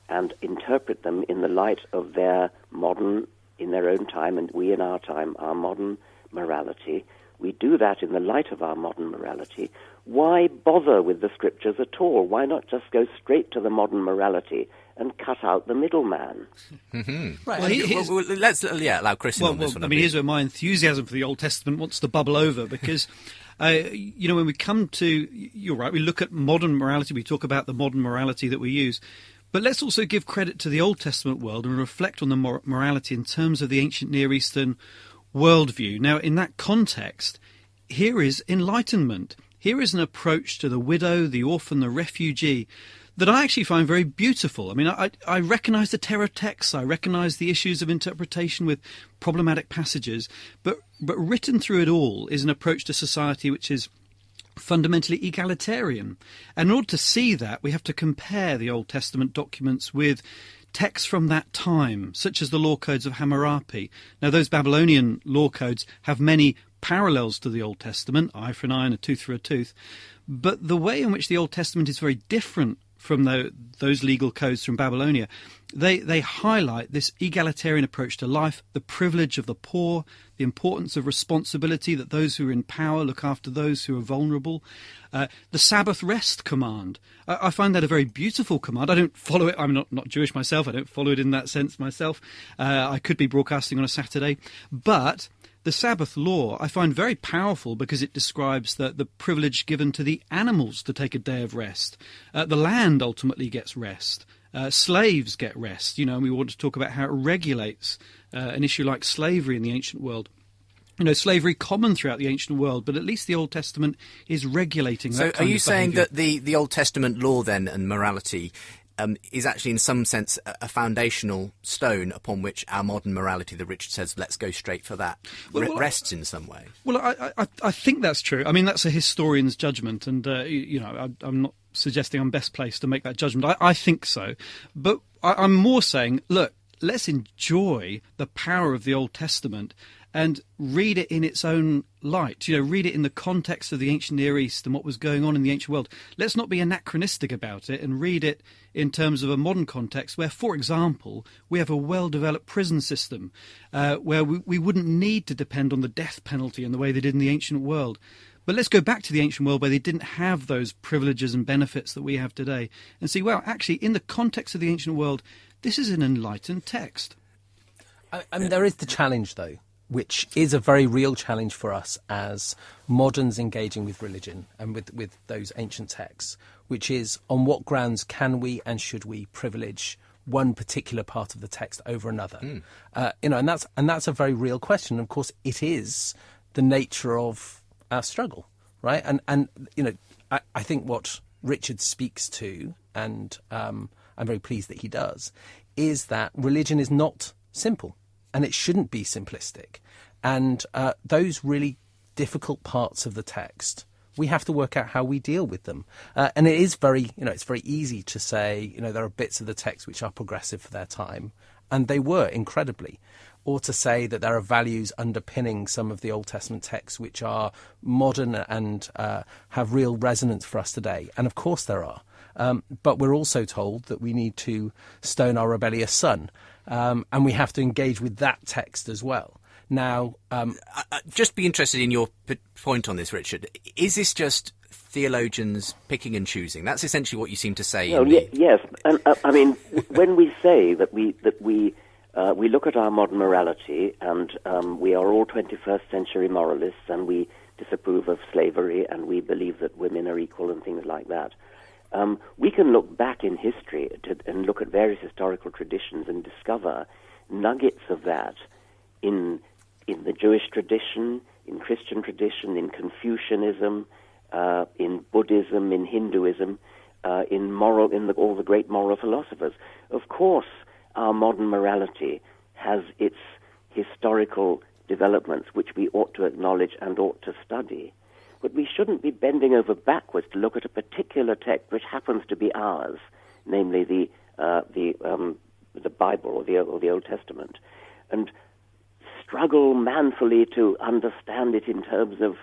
and interpret them in the light of their modern, in their own time, and we in our time, our modern morality, we do that in the light of our modern morality. Why bother with the scriptures at all? Why not just go straight to the modern morality and cut out the middleman? Mm-hmm. Right. Well, let's allow Chris in on this one. Here's where my enthusiasm for the Old Testament wants to bubble over, because when we come to, you're right, we look at modern morality, we talk about the modern morality that we use, but let's also give credit to the Old Testament world and reflect on the morality in terms of the ancient Near Eastern worldview. Now, in that context, here is enlightenment. Here is an approach to the widow, the orphan, the refugee that I actually find very beautiful. I mean, I recognise the terror texts, I recognise the issues of interpretation with problematic passages, but written through it all is an approach to society which is fundamentally egalitarian. And in order to see that, we have to compare the Old Testament documents with texts from that time, such as the law codes of Hammurabi. Now, those Babylonian law codes have many parallels to the Old Testament, eye for an eye and a tooth for a tooth, but the way in which the Old Testament is very different from those legal codes from Babylonia, they highlight this egalitarian approach to life, the privilege of the poor, the importance of responsibility, that those who are in power look after those who are vulnerable. The Sabbath rest command, I find that a very beautiful command. I don't follow it. I'm not Jewish myself. I don't follow it in that sense myself. I could be broadcasting on a Saturday, but the Sabbath law I find very powerful because it describes the privilege given to the animals to take a day of rest. The land ultimately gets rest. Slaves get rest, and we want to talk about how it regulates an issue like slavery in the ancient world. Slavery common throughout the ancient world, but at least the Old Testament is regulating that kind of behaviour. So are you saying that the Old Testament law then and morality is actually in some sense a foundational stone upon which our modern morality, that Richard says, let's go straight for that, rests in some way? Well, I think that's true. I mean, that's a historian's judgment, and, I'm not suggesting I'm best placed to make that judgment. I think so. But I'm more saying, look, let's enjoy the power of the Old Testament and read it in its own light, read it in the context of the ancient Near East and what was going on in the ancient world. Let's not be anachronistic about it and read it in terms of a modern context where, for example, we have a well-developed prison system where we wouldn't need to depend on the death penalty in the way they did in the ancient world. But let's go back to the ancient world where they didn't have those privileges and benefits that we have today and see, well, actually, in the context of the ancient world, this is an enlightened text. I mean, there is the challenge, though, which is a very real challenge for us as moderns engaging with religion and with those ancient texts, which is on what grounds can we and should we privilege one particular part of the text over another? And that's a very real question. Of course, it is the nature of our struggle, right? And I think what Richard speaks to, and I'm very pleased that he does, is that religion is not simple. And it shouldn't be simplistic. And those really difficult parts of the text, we have to work out how we deal with them. And it is very, it's very easy to say, there are bits of the text which are progressive for their time. And they were incredibly. Or to say that there are values underpinning some of the Old Testament texts which are modern and have real resonance for us today. And of course there are. But we're also told that we need to stone our rebellious son. And we have to engage with that text as well. Now, I'd just be interested in your point on this, Richard. Is this just theologians picking and choosing? That's essentially what you seem to say. Yes, and I mean, when we say that we look at our modern morality, and we are all 21st century moralists, and we disapprove of slavery, and we believe that women are equal and things like that. We can look back in history and look at various historical traditions and discover nuggets of that in the Jewish tradition, in Christian tradition, in Confucianism, in Buddhism, in Hinduism, in all the great moral philosophers. Of course, our modern morality has its historical developments, which we ought to acknowledge and ought to study. But we shouldn't be bending over backwards to look at a particular text which happens to be ours, namely the Bible or the Old Testament, and struggle manfully to understand it in terms of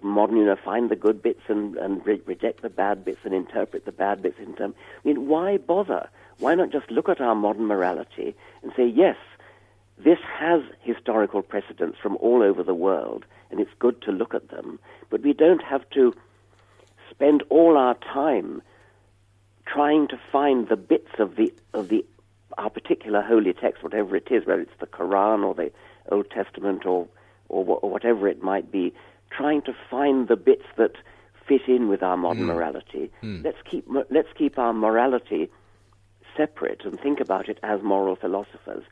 modern, find the good bits and reject the bad bits and interpret the bad bits in terms. I mean, why bother? Why not just look at our modern morality and say, yes, this has historical precedents from all over the world, and it's good to look at them, but we don't have to spend all our time trying to find the bits of our particular holy text, whatever it is, whether it's the Quran or the Old Testament or whatever it might be, trying to find the bits that fit in with our modern morality. Let's keep our morality separate and think about it as moral philosophers,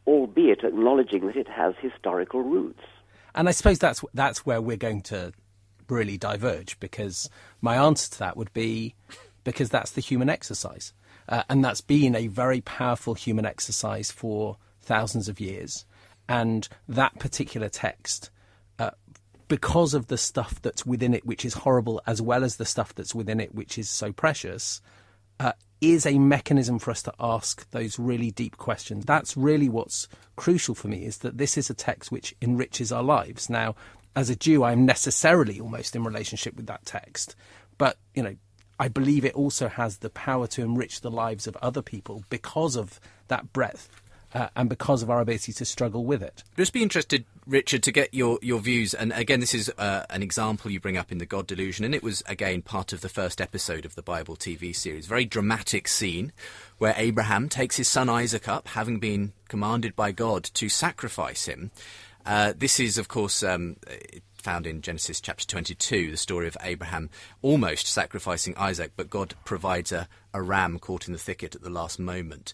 albeit acknowledging that it has historical roots. And I suppose that's where we're going to really diverge, because my answer to that would be because that's the human exercise. And that's been a very powerful human exercise for thousands of years. And that particular text, because of the stuff that's within it, which is horrible, as well as the stuff that's within it, which is so precious, is a mechanism for us to ask those really deep questions. That's really what's crucial for me, is that this is a text which enriches our lives. Now, as a Jew, I'm necessarily almost in relationship with that text. But, I believe it also has the power to enrich the lives of other people because of that breadth. And because of our ability to struggle with it. Just be interested, Richard, to get your views. And again, this is an example you bring up in The God Delusion, and it was, again, part of the first episode of the Bible TV series. Very dramatic scene where Abraham takes his son Isaac up, having been commanded by God to sacrifice him. This is, of course, found in Genesis chapter 22, the story of Abraham almost sacrificing Isaac, but God provides a ram caught in the thicket at the last moment.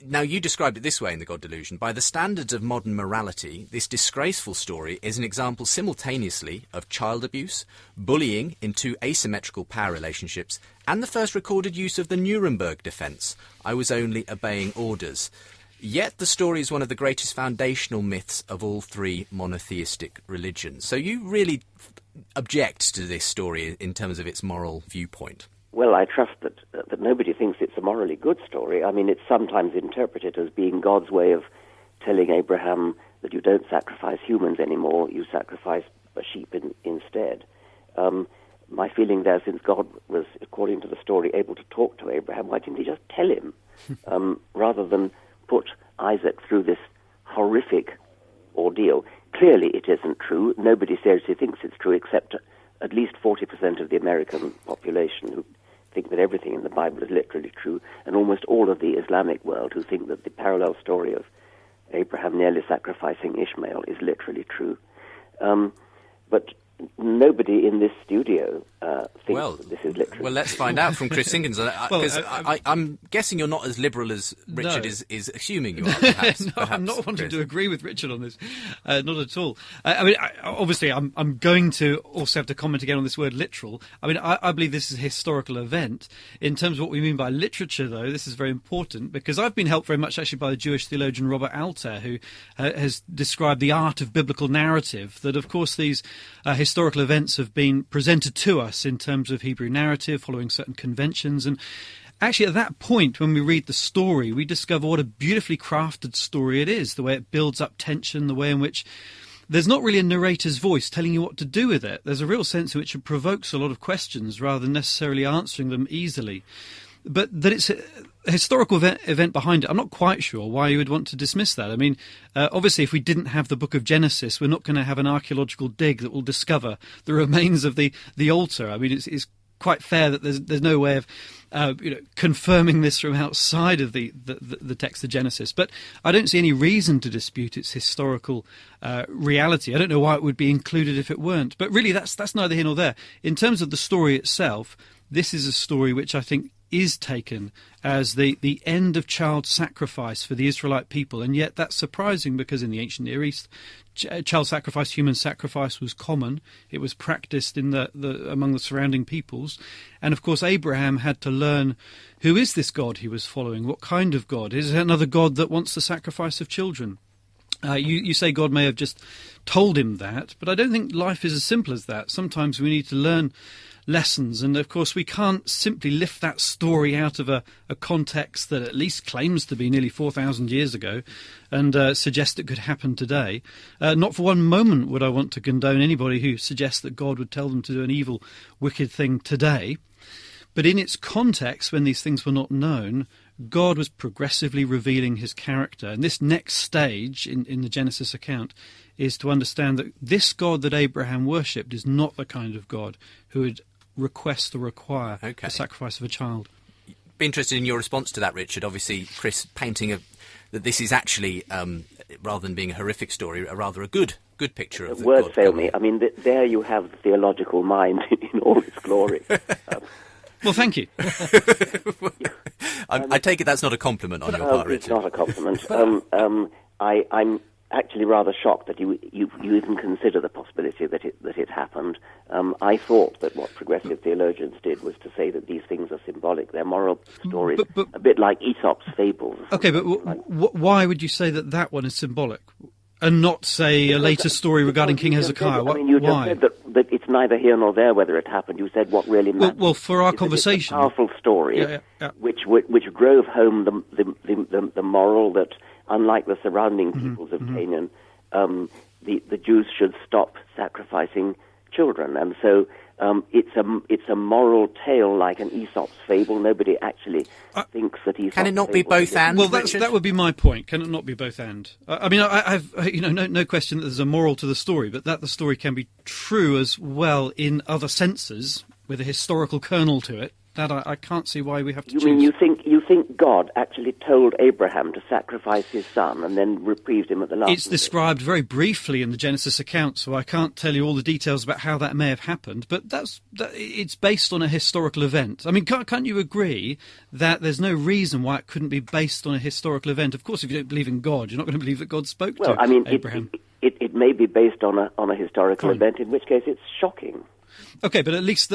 Now, you described it this way in The God Delusion. By the standards of modern morality, this disgraceful story is an example simultaneously of child abuse, bullying in two asymmetrical power relationships, and the first recorded use of the Nuremberg defence. I was only obeying orders. Yet the story is one of the greatest foundational myths of all three monotheistic religions. So you really object to this story in terms of its moral viewpoint? Well, I trust that nobody thinks it's a morally good story. I mean, it's sometimes interpreted as being God's way of telling Abraham that you don't sacrifice humans anymore, you sacrifice a sheep instead. My feeling there, since God was, according to the story, able to talk to Abraham, why didn't he just tell him, rather than put Isaac through this horrific ordeal? Clearly it isn't true. Nobody seriously thinks it's true, except at least 40% of the American population who think that everything in the Bible is literally true, and almost all of the Islamic world who think that the parallel story of Abraham nearly sacrificing Ishmael is literally true. But nobody in this studio thinks that this is literally. Well, let's find out from Chris Sinkins, because I'm guessing you're not as liberal as Richard is assuming you are. Perhaps, no, perhaps, I'm not wanting Chris. to agree with Richard on this. Not at all. Obviously, I'm going to also have to comment again on this word literal. I mean, I believe this is a historical event. In terms of what we mean by literature, though, this is very important, because I've been helped very much actually by the Jewish theologian Robert Alter, who has described the art of biblical narrative, that of course these historical events have been presented to us in terms of Hebrew narrative, following certain conventions. And actually, at that point, when we read the story, we discover what a beautifully crafted story it is, the way it builds up tension, the way in which there's not really a narrator's voice telling you what to do with it. There's a real sense in which it provokes a lot of questions rather than necessarily answering them easily. But that it's a historical event behind it, I'm not quite sure why you would want to dismiss that. I mean, obviously, if we didn't have the Book of Genesis, we're not going to have an archaeological dig that will discover the remains of the altar. I mean, it's quite fair that there's no way of confirming this from outside of the text of Genesis. But I don't see any reason to dispute its historical reality. I don't know why it would be included if it weren't. But really, that's neither here nor there. In terms of the story itself, this is a story which I think is taken as the end of child sacrifice for the Israelite people. And yet that's surprising, because in the ancient Near East, child sacrifice, human sacrifice was common. It was practiced in among the surrounding peoples. And of course, Abraham had to learn, who is this God he was following? What kind of God? Is it another God that wants the sacrifice of children? You say God may have just told him that, but I don't think life is as simple as that. Sometimes we need to learn lessons, and of course we can't simply lift that story out of a context that at least claims to be nearly 4,000 years ago and suggest it could happen today. Not for one moment would I want to condone anybody who suggests that God would tell them to do an evil, wicked thing today. But in its context, when these things were not known, God was progressively revealing his character. And this next stage in the Genesis account is to understand that this God that Abraham worshipped is not the kind of God who would request or require the sacrifice of a child. Be interested in your response to that, Richard. Obviously, Chris painting that this is actually, rather than being a horrific story, rather a good picture of the words God. Fail me. I mean, there you have the theological mind in all its glory. Well, thank you. I take it that's not a compliment on your part, Richard. It's not a compliment. I'm actually rather shocked that you even consider the possibility that it happened. I thought that what progressive theologians did was to say that these things are symbolic. They're moral stories, a bit like Aesop's fables. Okay, but why would you say that one is symbolic? And not, say, a later story regarding King Hezekiah? You just said that it's neither here nor there whether it happened. You said what really matters. Well, for our conversation, it's a powerful story which drove home the moral that, unlike the surrounding peoples of Canaan, the Jews should stop sacrificing children, and so it's a moral tale like an Aesop's fable. Nobody actually thinks that Aesop's can it not be both and? Well, that would be my point. Can it not be both and? I mean, I've no question that there's a moral to the story, but that the story can be true as well in other senses with a historical kernel to it. That I can't see why we have to choose. You think God actually told Abraham to sacrifice his son and then reprieved him at the last. It's described very briefly in the Genesis account, so I can't tell you all the details about how that may have happened, but it's based on a historical event. I mean, can't you agree that there's no reason why it couldn't be based on a historical event? Of course, if you don't believe in God, you're not going to believe that God spoke to Abraham. It may be based on a historical event, in which case it's shocking. Okay, but at least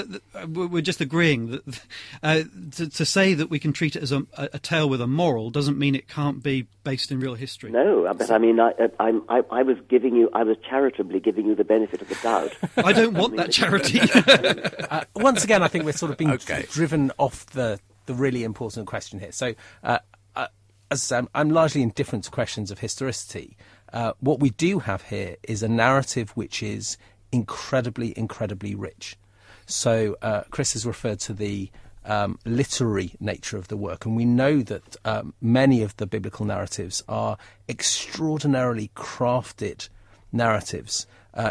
we're just agreeing that to say that we can treat it as a tale with a moral doesn't mean it can't be based in real history. No, but I mean, I was charitably giving you the benefit of the doubt. I don't want that charity. Once again, I think we're sort of being driven off the really important question here. So, as I say, I'm largely indifferent to questions of historicity. What we do have here is a narrative which is incredibly, incredibly rich. So Chris has referred to the literary nature of the work, and we know that many of the biblical narratives are extraordinarily crafted narratives,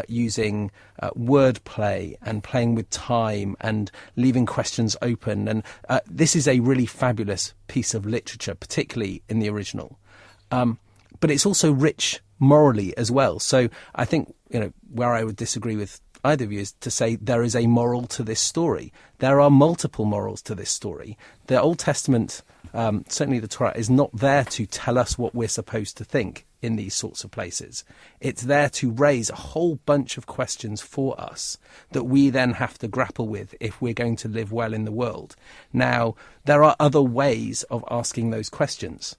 using wordplay and playing with time and leaving questions open. And this is a really fabulous piece of literature, particularly in the original. But it's also rich morally as well. So I think, where I would disagree with either of you is to say there is a moral to this story. There are multiple morals to this story. The Old Testament, certainly the Torah, is not there to tell us what we're supposed to think in these sorts of places. It's there to raise a whole bunch of questions for us that we then have to grapple with if we're going to live well in the world. Now, there are other ways of asking those questions,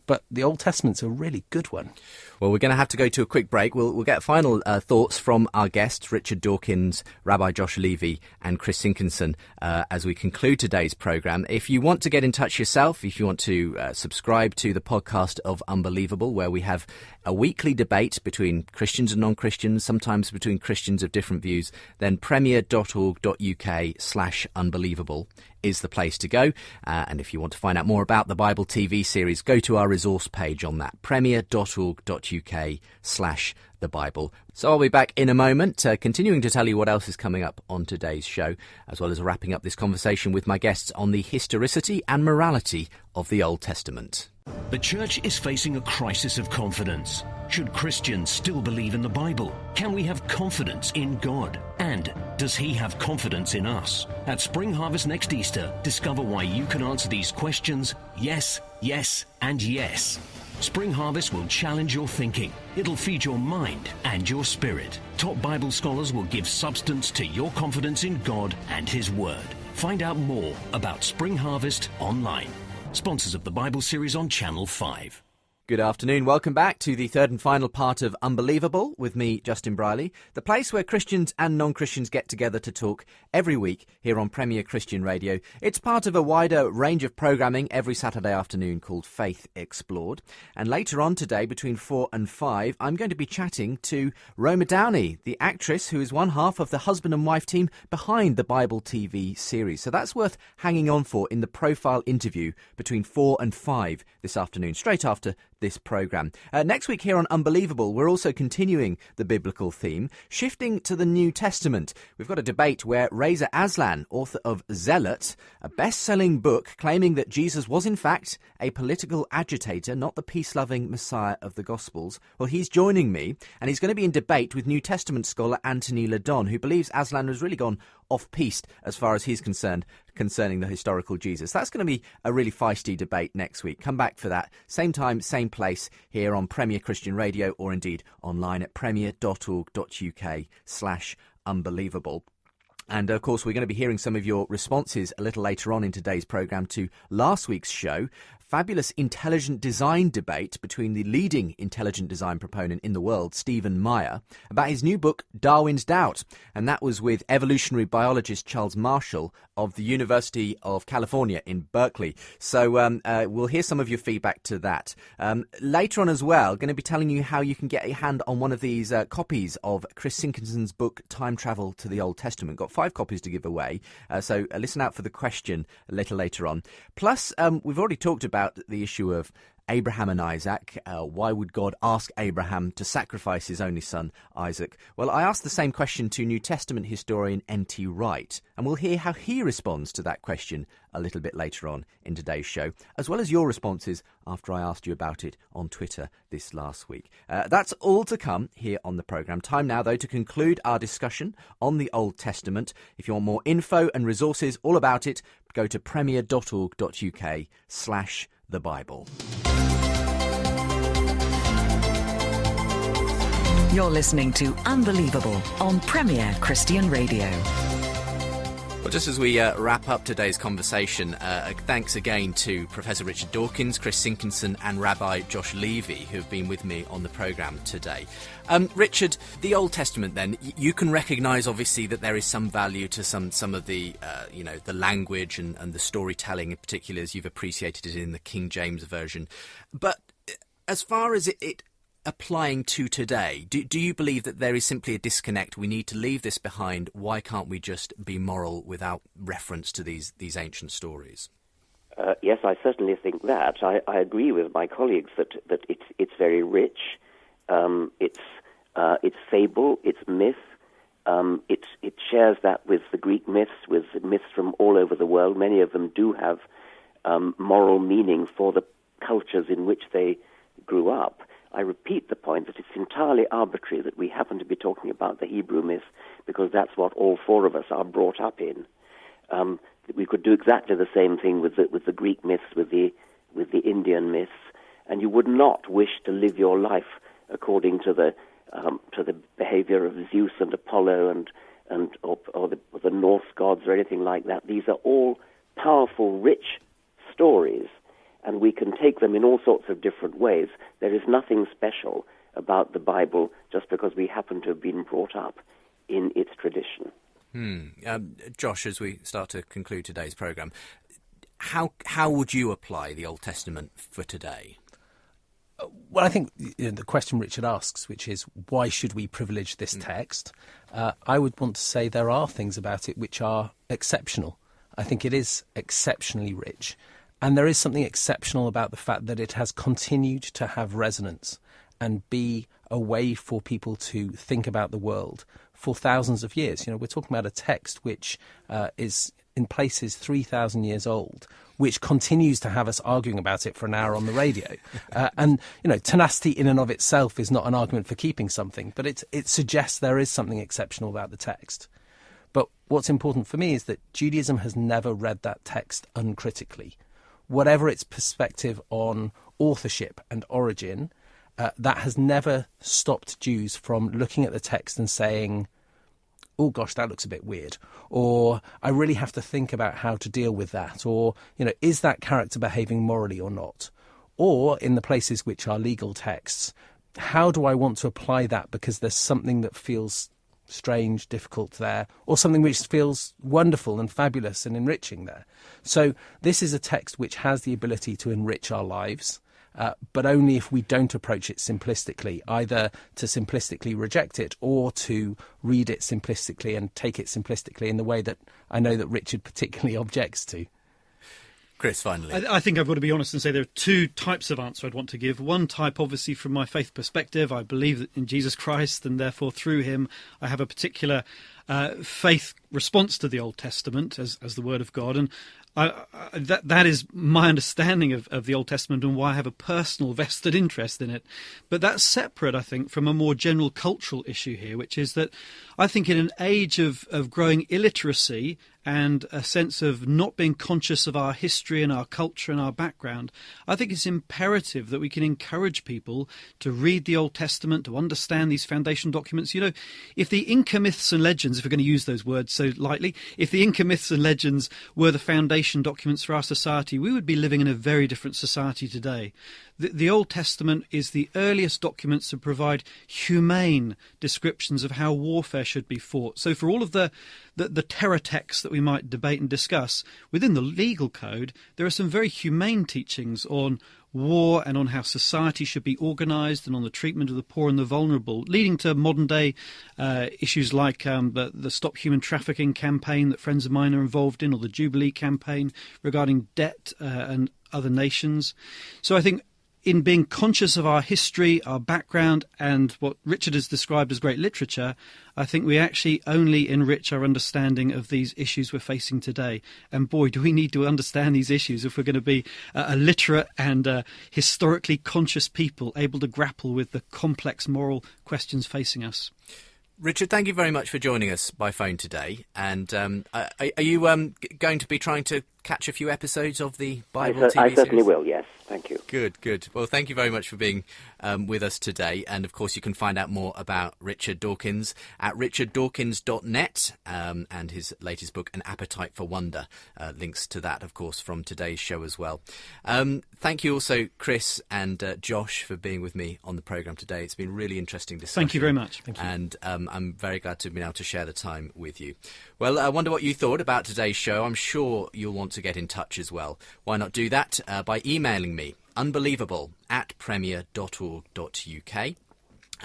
but the Old Testament's a really good one. Well, we're going to have to go to a quick break. We'll get final thoughts from our guests, Richard Dawkins, Rabbi Josh Levy and Chris Sinkinson, as we conclude today's programme. If you want to get in touch yourself, if you want to subscribe to the podcast of Unbelievable, where we have a weekly debate between Christians and non-Christians, sometimes between Christians of different views, then premier.org.uk/unbelievable is the place to go. And if you want to find out more about the Bible TV series, go to our resource page on that, premier.org.uk/the Bible. So I'll be back in a moment, continuing to tell you what else is coming up on today's show, as well as wrapping up this conversation with my guests on the historicity and morality of the Old Testament. The church is facing a crisis of confidence. Should Christians still believe in the Bible? Can we have confidence in God? And does He have confidence in us? At Spring Harvest next Easter, discover why you can answer these questions yes, yes, and yes. Spring Harvest will challenge your thinking. It'll feed your mind and your spirit. Top Bible scholars will give substance to your confidence in God and His Word. Find out more about Spring Harvest online. Sponsors of the Bible series on Channel 5. Good afternoon. Welcome back to the third and final part of Unbelievable with me, Justin Briley, the place where Christians and non-Christians get together to talk every week here on Premier Christian Radio. It's part of a wider range of programming every Saturday afternoon called Faith Explored. And later on today, between 4 and 5, I'm going to be chatting to Roma Downey, the actress who is one half of the husband and wife team behind the Bible TV series. So that's worth hanging on for in the profile interview between 4 and 5 this afternoon, straight after this programme. Next week here on Unbelievable, we're also continuing the biblical theme, shifting to the New Testament. We've got a debate where Reza Aslan, author of Zealot, a best-selling book claiming that Jesus was in fact a political agitator, not the peace-loving Messiah of the Gospels. Well, he's joining me, and he's going to be in debate with New Testament scholar Anthony Ledon, who believes Aslan has really gone off-piste as far as he's concerned concerning the historical Jesus. That's going to be a really feisty debate next week. Come back for that. Same time, same place here on Premier Christian Radio, or indeed online at premier.org.uk/unbelievable. And, of course, we're going to be hearing some of your responses a little later on in today's programme to last week's show. Fabulous intelligent design debate between the leading intelligent design proponent in the world, Stephen Meyer, about his new book, Darwin's Doubt. And that was with evolutionary biologist Charles Marshall of the University of California in Berkeley. So we'll hear some of your feedback to that. Later on as well, going to be telling you how you can get a hand on one of these copies of Chris Sinkinson's book, Time Travel to the Old Testament. Got 5 copies to give away. So listen out for the question a little later on. Plus, we've already talked about the issue of Abraham and Isaac. Why would God ask Abraham to sacrifice his only son, Isaac? Well, I asked the same question to New Testament historian N.T. Wright, and we'll hear how he responds to that question a little bit later on in today's show, as well as your responses after I asked you about it on Twitter this last week. That's all to come here on the programme. Time now, though, to conclude our discussion on the Old Testament. If you want more info and resources all about it, go to premier.org.uk/thebible. You're listening to Unbelievable on Premier Christian Radio. Well, just as we wrap up today's conversation, thanks again to Professor Richard Dawkins, Chris Sinkinson and Rabbi Josh Levy, who have been with me on the programme today. Richard, the Old Testament then, you can recognise obviously that there is some value to some of the, the language and the storytelling, in particular as you've appreciated it in the King James Version. But as far as it applying to today, do you believe that there is simply a disconnect? We need to leave this behind. Why can't we just be moral without reference to these ancient stories? Yes, I certainly think that. I agree with my colleagues that it's very rich. It's fable, it's myth. It shares that with the Greek myths, with myths from all over the world. Many of them do have moral meaning for the cultures in which they grew up. I repeat the point that it's entirely arbitrary that we happen to be talking about the Hebrew myth because that's what all four of us are brought up in. We could do exactly the same thing with the Greek myths, with the Indian myths, and you would not wish to live your life according to the behavior of Zeus and Apollo or the Norse gods or anything like that. These are all powerful, rich stories, and we can take them in all sorts of different ways. There is nothing special about the Bible just because we happen to have been brought up in its tradition. Josh, as we start to conclude today's programme, how would you apply the Old Testament for today? Well, I think the question Richard asks, which is why should we privilege this text, I would want to say there are things about it which are exceptional. I think it is exceptionally rich. And there is something exceptional about the fact that it has continued to have resonance and be a way for people to think about the world for thousands of years. We're talking about a text which is in places 3,000 years old, which continues to have us arguing about it for an hour on the radio. And tenacity in and of itself is not an argument for keeping something, but it suggests there is something exceptional about the text. But what's important for me is that Judaism has never read that text uncritically. Whatever its perspective on authorship and origin, that has never stopped Jews from looking at the text and saying, oh gosh, that looks a bit weird, or I really have to think about how to deal with that, or, is that character behaving morally or not? Or in the places which are legal texts, how do I want to apply that because there's something that feels strange, difficult there, or something which feels wonderful and fabulous and enriching there. So this is a text which has the ability to enrich our lives, but only if we don't approach it simplistically, either to simplistically reject it or to read it simplistically and take it simplistically in the way that I know that Richard particularly objects to. Chris, finally. I think I've got to be honest and say there are two types of answer I'd want to give. One type, obviously, from my faith perspective, I believe in Jesus Christ, and therefore through him I have a particular faith response to the Old Testament as the Word of God. And that is my understanding of the Old Testament and why I have a personal vested interest in it. But that's separate, I think, from a more general cultural issue here, which is that I think in an age of growing illiteracy and a sense of not being conscious of our history and our culture and our background, I think it's imperative that we can encourage people to read the Old Testament, to understand these foundation documents. If the Inca myths and legends, if we're going to use those words so lightly, if the Inca myths and legends were the foundation documents for our society, we would be living in a very different society today. The Old Testament is the earliest documents to provide humane descriptions of how warfare should be fought. So for all of the terror texts that we might debate and discuss, within the legal code, there are some very humane teachings on war and on how society should be organised and on the treatment of the poor and the vulnerable, leading to modern-day issues like the Stop Human Trafficking campaign that friends of mine are involved in, or the Jubilee campaign regarding debt and other nations. So I think in being conscious of our history, our background, and what Richard has described as great literature, I think we actually only enrich our understanding of these issues we're facing today. And boy, do we need to understand these issues if we're going to be a literate and historically conscious people able to grapple with the complex moral questions facing us. Richard, thank you very much for joining us by phone today. And are you going to be trying to catch a few episodes of the Bible TV series? I certainly will, yes. Thank you. Good. Well, thank you very much for being with us today. And, of course, you can find out more about Richard Dawkins at richarddawkins.net and his latest book, An Appetite for Wonder. Links to that, of course, from today's show as well. Thank you also, Chris and Josh, for being with me on the programme today. It's been really interesting discussion. Thank you very much. Thank you. And I'm very glad to have been able to share the time with you. Well, I wonder what you thought about today's show. I'm sure you'll want to get in touch as well. Why not do that by emailing me, unbelievable@premier.org.uk.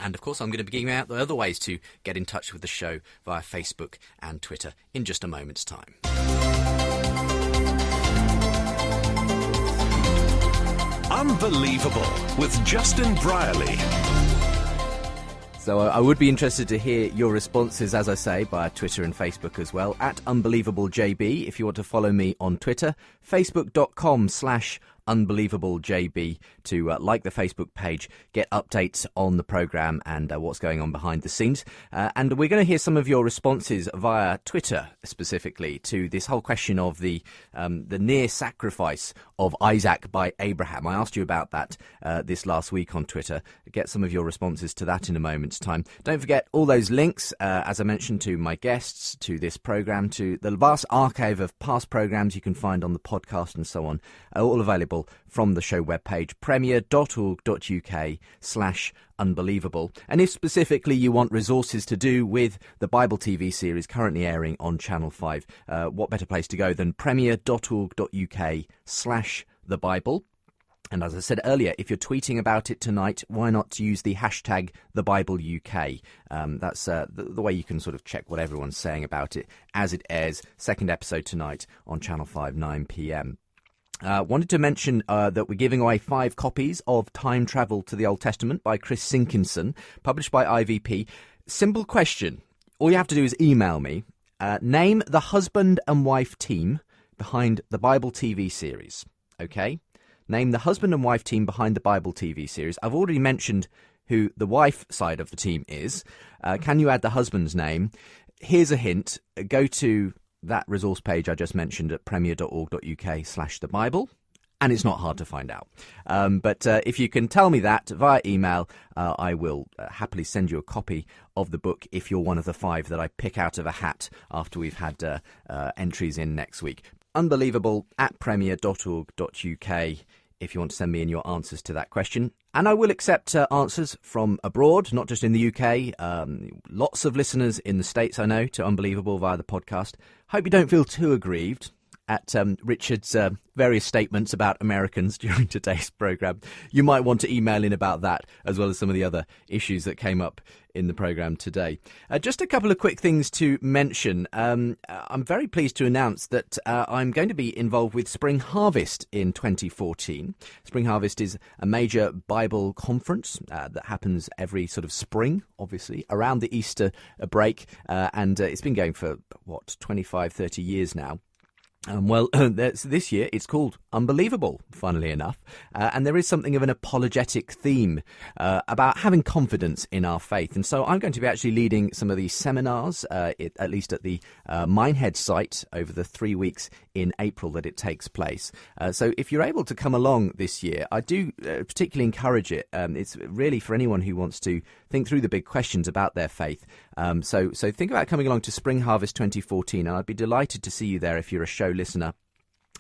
And, of course, I'm going to be giving out the other ways to get in touch with the show via Facebook and Twitter in just a moment's time. Unbelievable with Justin Brierley. So I would be interested to hear your responses, as I say, via Twitter and Facebook as well, at UnbelievableJB, if you want to follow me on Twitter, facebook.com/UnbelievableJB to like the Facebook page, get updates on the programme and what's going on behind the scenes. And we're going to hear some of your responses via Twitter, specifically, to this whole question of the near sacrifice of Isaac by Abraham. I asked you about that this last week on Twitter. Get some of your responses to that in a moment's time. Don't forget all those links, as I mentioned, to my guests, to this programme, to the vast archive of past programmes you can find on the podcast and so on, all available from the show webpage, premier.org.uk/unbelievable. And if specifically you want resources to do with the Bible TV series currently airing on Channel 5, what better place to go than premier.org.uk/thebible. And as I said earlier, if you're tweeting about it tonight, why not use the hashtag TheBibleUK? That's the way you can sort of check what everyone's saying about it as it airs. Second episode tonight on Channel 5, 9 p.m. Wanted to mention that we're giving away 5 copies of Time Travel to the Old Testament by Chris Sinkinson, published by IVP. Simple question. All you have to do is email me. Name the husband and wife team behind the Bible TV series. Okay? Name the husband and wife team behind the Bible TV series. I've already mentioned who the wife side of the team is. Can you add the husband's name? Here's a hint. Go to that resource page I just mentioned at premier.org.uk/thebible, and it's not hard to find out. But if you can tell me that via email, I will happily send you a copy of the book if you're one of the 5 that I pick out of a hat after we've had entries in next week. Unbelievable@premier.org.uk if you want to send me in your answers to that question. And I will accept answers from abroad, not just in the UK. Lots of listeners in the States, I know, to Unbelievable via the podcast. Hope you don't feel too aggrieved at Richard's various statements about Americans during today's programme. You might want to email in about that, as well as some of the other issues that came up in the programme today. Just a couple of quick things to mention. I'm very pleased to announce that I'm going to be involved with Spring Harvest in 2014. Spring Harvest is a major Bible conference that happens every sort of spring, obviously, around the Easter break. And it's been going for, 25, 30 years now. Well, this year it's called Unbelievable, funnily enough, and there is something of an apologetic theme about having confidence in our faith. And so I'm going to be actually leading some of these seminars, at least at the Minehead site, over the 3 weeks in April that it takes place. So if you're able to come along this year, I do particularly encourage it. It's really for anyone who wants to think through the big questions about their faith. So think about coming along to Spring Harvest 2014, and I'd be delighted to see you there if you're a show listener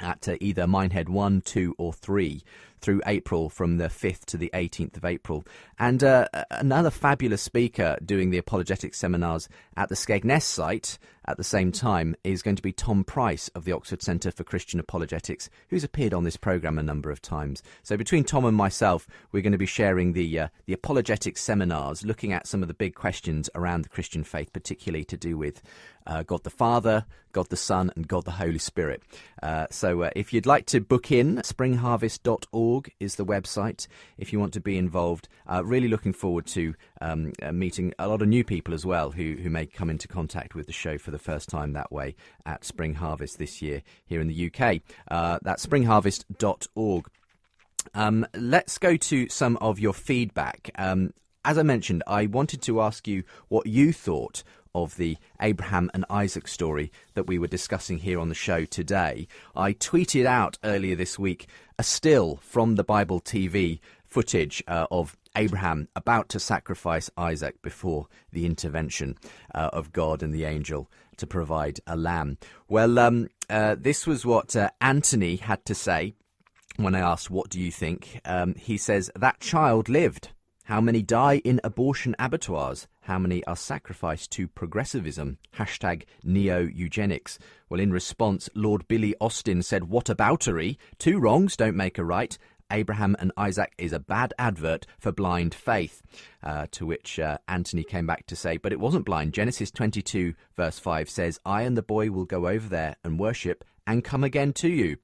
at either Minehead 1, 2 or 3 through April, from the 5th to the 18th of April. And another fabulous speaker doing the apologetic seminars at the Skegness site at the same time is going to be Tom Price of the Oxford Centre for Christian Apologetics, who's appeared on this programme a number of times. So between Tom and myself, we're going to be sharing the apologetic seminars, looking at some of the big questions around the Christian faith, particularly to do with God the Father, God the Son and God the Holy Spirit. So if you'd like to book in, springharvest.org premia.org is the website if you want to be involved. Really looking forward to meeting a lot of new people as well who may come into contact with the show for the first time that way at Spring Harvest this year here in the UK. That's springharvest.org. Let's go to some of your feedback. As I mentioned, I wanted to ask you what you thought of the Abraham and Isaac story that we were discussing here on the show today. I tweeted out earlier this week a still from the Bible TV footage of Abraham about to sacrifice Isaac before the intervention of God and the angel to provide a lamb. Well, this was what Anthony had to say when I asked, what do you think? He says, that child lived. How many die in abortion abattoirs? How many are sacrificed to progressivism? Hashtag neo-eugenics. Well, in response, Lord Billy Austin said, whataboutery? 2 wrongs don't make a right. Abraham and Isaac is a bad advert for blind faith. To which Anthony came back to say, but it wasn't blind. Genesis 22 verse 5 says, I and the boy will go over there and worship and come again to you.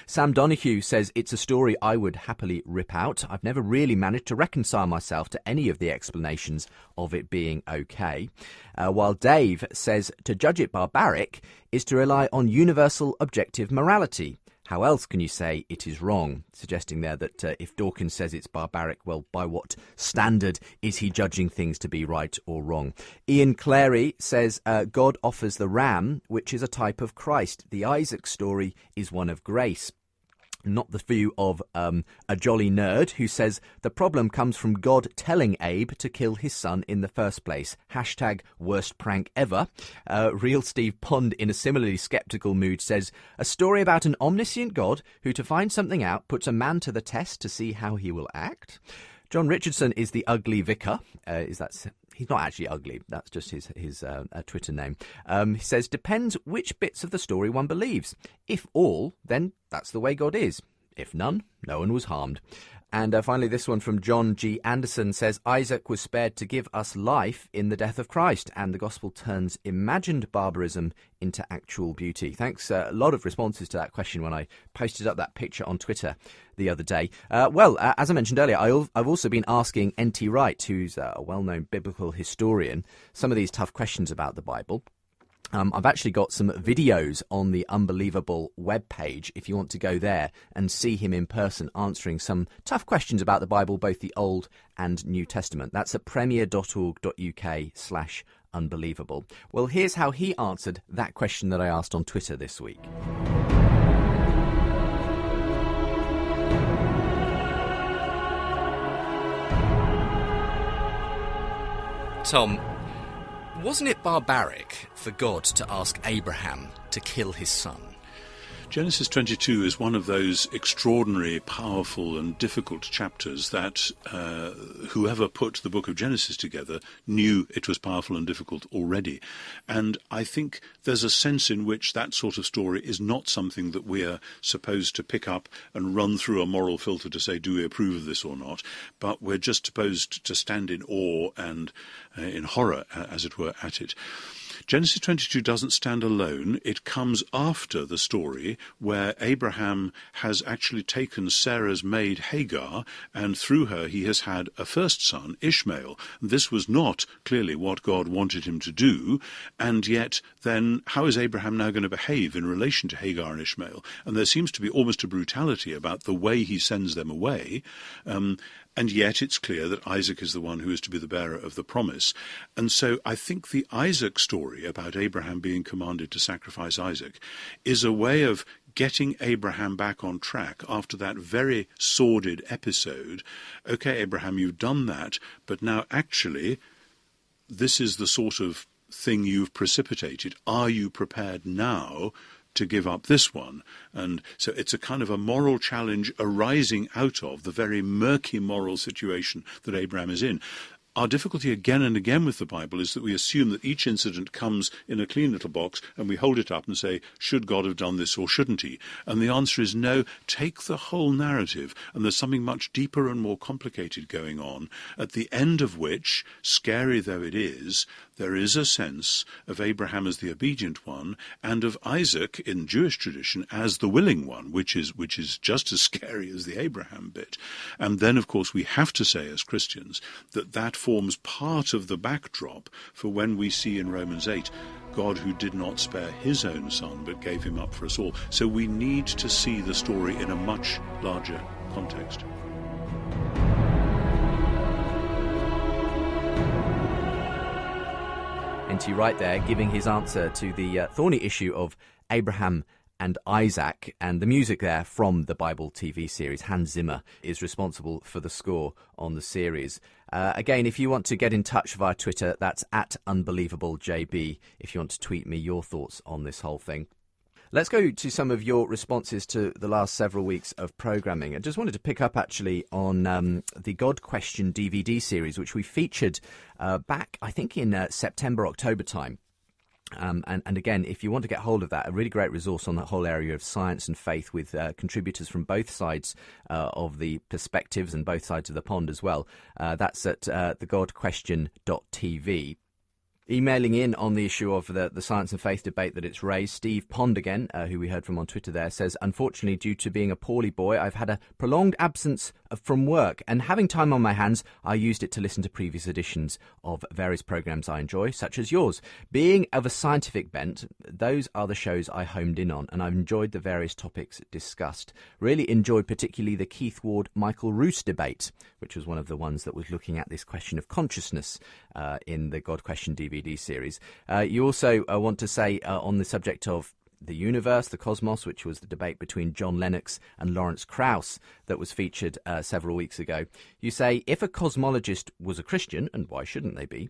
Sam Donoghue says it's a story I would happily rip out. I've never really managed to reconcile myself to any of the explanations of it being okay. While Dave says to judge it barbaric is to rely on universal objective morality. How else can you say it is wrong? Suggesting there that if Dawkins says it's barbaric, well, by what standard is he judging things to be right or wrong? Ian Clary says God offers the ram, which is a type of Christ. The Isaac story is one of grace. Not the view of a jolly nerd who says the problem comes from God telling Abe to kill his son in the first place. Hashtag worst prank ever. Real Steve Pond, in a similarly sceptical mood, says a story about an omniscient God who, to find something out, puts a man to the test to see how he will act. John Richardson is the ugly vicar. He's not actually ugly. That's just his Twitter name. He says, depends which bits of the story one believes. If all, then that's the way God is. If none, no one was harmed. And finally, this one from John G. Anderson says, Isaac was spared to give us life in the death of Christ, and the gospel turns imagined barbarism into actual beauty. Thanks. A lot of responses to that question when I posted up that picture on Twitter the other day. As I mentioned earlier, I've also been asking N.T. Wright, who's a well-known biblical historian, some of these tough questions about the Bible. I've actually got some videos on the Unbelievable webpage if you want to go there and see him in person answering some tough questions about the Bible, both the Old and New Testament. That's at premier.org.uk/unbelievable. Well, here's how he answered that question that I asked on Twitter this week. Tom, wasn't it barbaric for God to ask Abraham to kill his son? Genesis 22 is one of those extraordinary, powerful and difficult chapters that whoever put the book of Genesis together knew it was powerful and difficult already. And I think there's a sense in which that sort of story is not something that we are supposed to pick up and run through a moral filter to say, do we approve of this or not? But we're just supposed to stand in awe and in horror, as it were, at it. Genesis 22 doesn't stand alone. It comes after the story where Abraham has actually taken Sarah's maid Hagar, and through her he has had a first son, Ishmael. This was not clearly what God wanted him to do, and yet then how is Abraham now going to behave in relation to Hagar and Ishmael? And there seems to be almost a brutality about the way he sends them away. And yet it's clear that Isaac is the one who is to be the bearer of the promise. And so I think the Isaac story about Abraham being commanded to sacrifice Isaac is a way of getting Abraham back on track after that very sordid episode. Okay, Abraham, you've done that, but now actually this is the sort of thing you've precipitated. Are you prepared now to give up this one? And so it's a kind of a moral challenge arising out of the very murky moral situation that Abraham is in. Our difficulty again and again with the Bible is that we assume that each incident comes in a clean little box and we hold it up and say, should God have done this or shouldn't he? And the answer is no. Take the whole narrative, and there's something much deeper and more complicated going on, at the end of which, scary though it is, there is a sense of Abraham as the obedient one and of Isaac in Jewish tradition as the willing one, which is just as scary as the Abraham bit. And then, of course, we have to say as Christians that forms part of the backdrop for when we see in Romans 8 God who did not spare his own son but gave him up for us all. So we need to see the story in a much larger context. N.T. Wright there giving his answer to the thorny issue of Abraham and Isaac, and the music there from the Bible TV series. Hans Zimmer is responsible for the score on the series. Again, if you want to get in touch via Twitter, that's @UnbelievableJB, if you want to tweet me your thoughts on this whole thing. Let's go to some of your responses to the last several weeks of programming. I just wanted to pick up actually on the God Question DVD series, which we featured back, I think, in September, October time. And again, if you want to get hold of that, a really great resource on the whole area of science and faith with contributors from both sides of the perspectives and both sides of the pond as well. That's at thegodquestion.tv. Emailing in on the issue of the science and faith debate that it's raised, Steve Pond again, who we heard from on Twitter there, says, unfortunately, due to being a poorly boy, I've had a prolonged absence from work, and having time on my hands, I used it to listen to previous editions of various programmes I enjoy, such as yours. Being of a scientific bent, those are the shows I homed in on, and I've enjoyed the various topics discussed. Really enjoyed particularly the Keith Ward-Michael Roos debate, which was one of the ones that was looking at this question of consciousness in the God Question DVD series. You also want to say on the subject of the universe, the cosmos, which was the debate between John Lennox and Lawrence Krauss that was featured several weeks ago. You say, if a cosmologist was a Christian, and why shouldn't they be,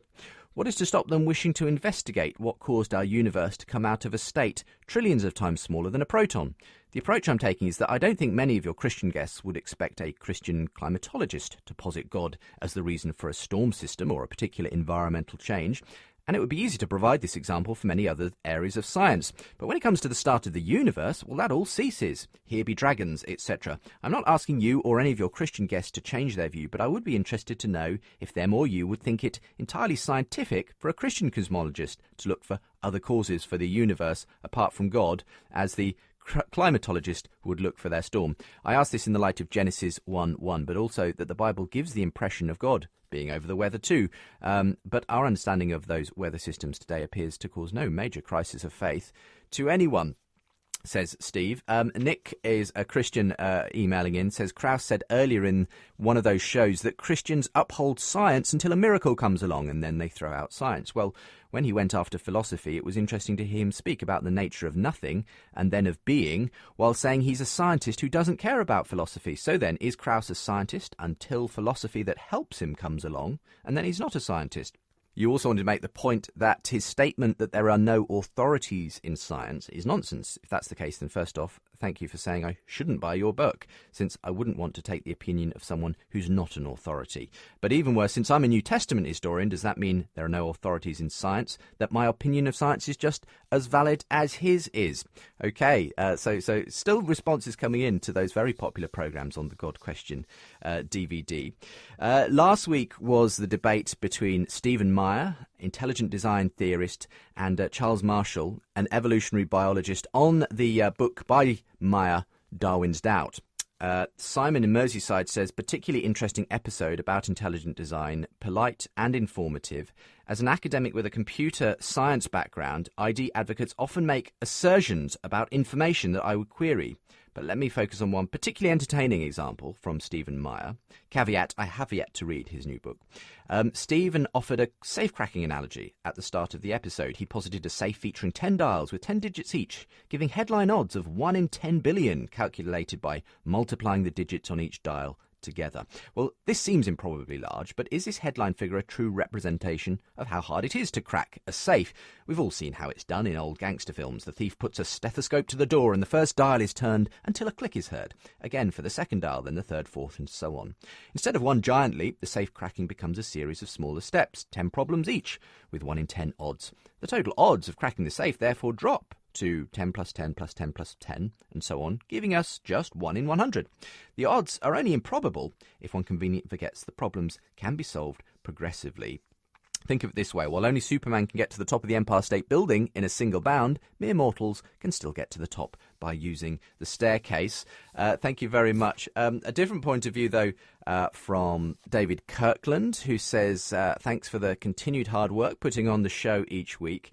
what is to stop them wishing to investigate what caused our universe to come out of a state trillions of times smaller than a proton? The approach I'm taking is that I don't think many of your Christian guests would expect a Christian climatologist to posit God as the reason for a storm system or a particular environmental change. And it would be easy to provide this example for many other areas of science. But when it comes to the start of the universe, well, that all ceases. Here be dragons, etc. I'm not asking you or any of your Christian guests to change their view, but I would be interested to know if them or you would think it entirely scientific for a Christian cosmologist to look for other causes for the universe apart from God, as the climatologist would look for their storm. I ask this in the light of Genesis 1:1, but also that the Bible gives the impression of God being over the weather too. But our understanding of those weather systems today appears to cause no major crisis of faith to anyone, says Steve. Nick is a Christian emailing in, says Krauss said earlier in one of those shows that Christians uphold science until a miracle comes along and then they throw out science. Well, when he went after philosophy, it was interesting to hear him speak about the nature of nothing and then of being, while saying he's a scientist who doesn't care about philosophy. So then, is Krauss a scientist until philosophy that helps him comes along, and then he's not a scientist? You also wanted to make the point that his statement that there are no authorities in science is nonsense. If that's the case, then first off, thank you for saying I shouldn't buy your book, since I wouldn't want to take the opinion of someone who's not an authority. But even worse, since I'm a New Testament historian, does that mean there are no authorities in science, that my opinion of science is just as valid as his is? Okay, so still responses coming in to those very popular programmes on the God Question DVD. Last week was the debate between Stephen Meyer, intelligent design theorist, and Charles Marshall, an evolutionary biologist, on the book by Meyer, Darwin's Doubt. Simon in Merseyside says, particularly interesting episode about intelligent design, polite and informative. As an academic with a computer science background, ID advocates often make assertions about information that I would query. But let me focus on one particularly entertaining example from Stephen Meyer. Caveat, I have yet to read his new book. Stephen offered a safe-cracking analogy at the start of the episode. He posited a safe featuring 10 dials with 10 digits each, giving headline odds of 1 in 10 billion, calculated by multiplying the digits on each dial together. Well, this seems improbably large, but is this headline figure a true representation of how hard it is to crack a safe? We've all seen how it's done in old gangster films. The thief puts a stethoscope to the door and the first dial is turned until a click is heard. Again for the second dial, then the third, fourth, and so on. Instead of one giant leap, the safe cracking becomes a series of smaller steps, 10 problems each, with 1 in 10 odds. The total odds of cracking the safe therefore drop to 10 plus 10 plus 10 plus 10, and so on, giving us just 1 in 100. The odds are only improbable if one conveniently forgets the problems can be solved progressively. Think of it this way. While only Superman can get to the top of the Empire State Building in a single bound, mere mortals can still get to the top by using the staircase. Thank you very much. A different point of view, though, from David Kirkland, who says, thanks for the continued hard work putting on the show each week.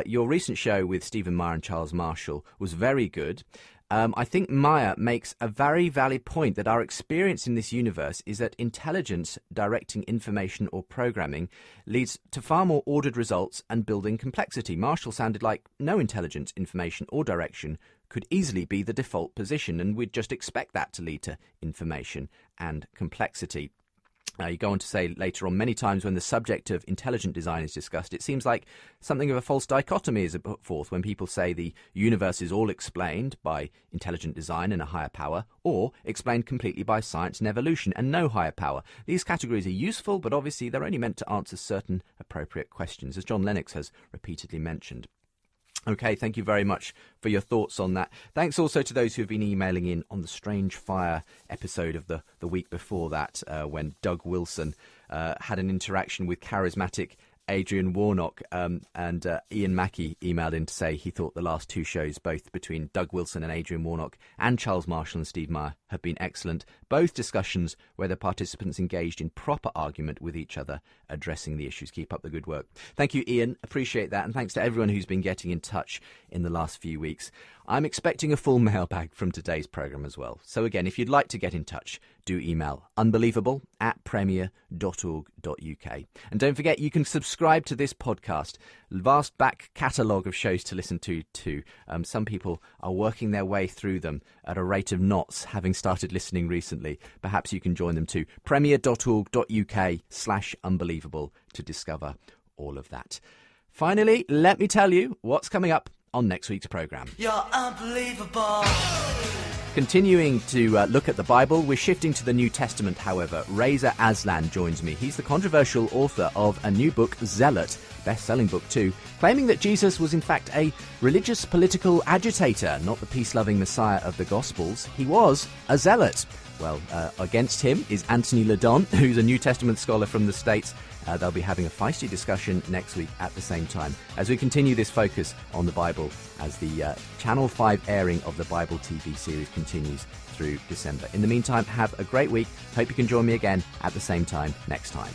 Your recent show with Stephen Meyer and Charles Marshall was very good. I think Meyer makes a very valid point that our experience in this universe is that intelligence directing information or programming leads to far more ordered results and building complexity. Marshall sounded like no intelligence, information or direction could easily be the default position, and we'd just expect that to lead to information and complexity. You go on to say later on, many times when the subject of intelligent design is discussed, it seems like something of a false dichotomy is put forth when people say the universe is all explained by intelligent design and a higher power, or explained completely by science and evolution and no higher power. These categories are useful, but obviously they're only meant to answer certain appropriate questions, as John Lennox has repeatedly mentioned. Okay, thank you very much for your thoughts on that. Thanks also to those who have been emailing in on the Strange Fire episode of the week before that, when Doug Wilson had an interaction with charismatic Adrian Warnock, and Ian Mackey emailed in to say he thought the last two shows, both between Doug Wilson and Adrian Warnock and Charles Marshall and Steve Meyer, have been excellent. Both discussions where the participants engaged in proper argument with each other, addressing the issues. Keep up the good work. Thank you, Ian. Appreciate that. And thanks to everyone who's been getting in touch in the last few weeks. I'm expecting a full mailbag from today's programme as well. So again, if you'd like to get in touch, do email unbelievable@premier.org.uk. And don't forget, you can subscribe to this podcast. Vast back catalogue of shows to listen to too. Some people are working their way through them at a rate of knots, having started listening recently. Perhaps you can join them too. premier.org.uk/unbelievable to discover all of that. Finally, let me tell you what's coming up on next week's programme. You're unbelievable. Continuing to look at the Bible, we're shifting to the New Testament, however. Reza Aslan joins me. He's the controversial author of a new book, Zealot, best-selling book too, claiming that Jesus was in fact a religious political agitator, not the peace-loving Messiah of the Gospels. He was a zealot. Well, against him is Anthony Ledon, who's a New Testament scholar from the States. They'll be having a feisty discussion next week at the same time as we continue this focus on the Bible as the Channel 5 airing of the Bible TV series continues through December. In the meantime, have a great week. Hope you can join me again at the same time next time.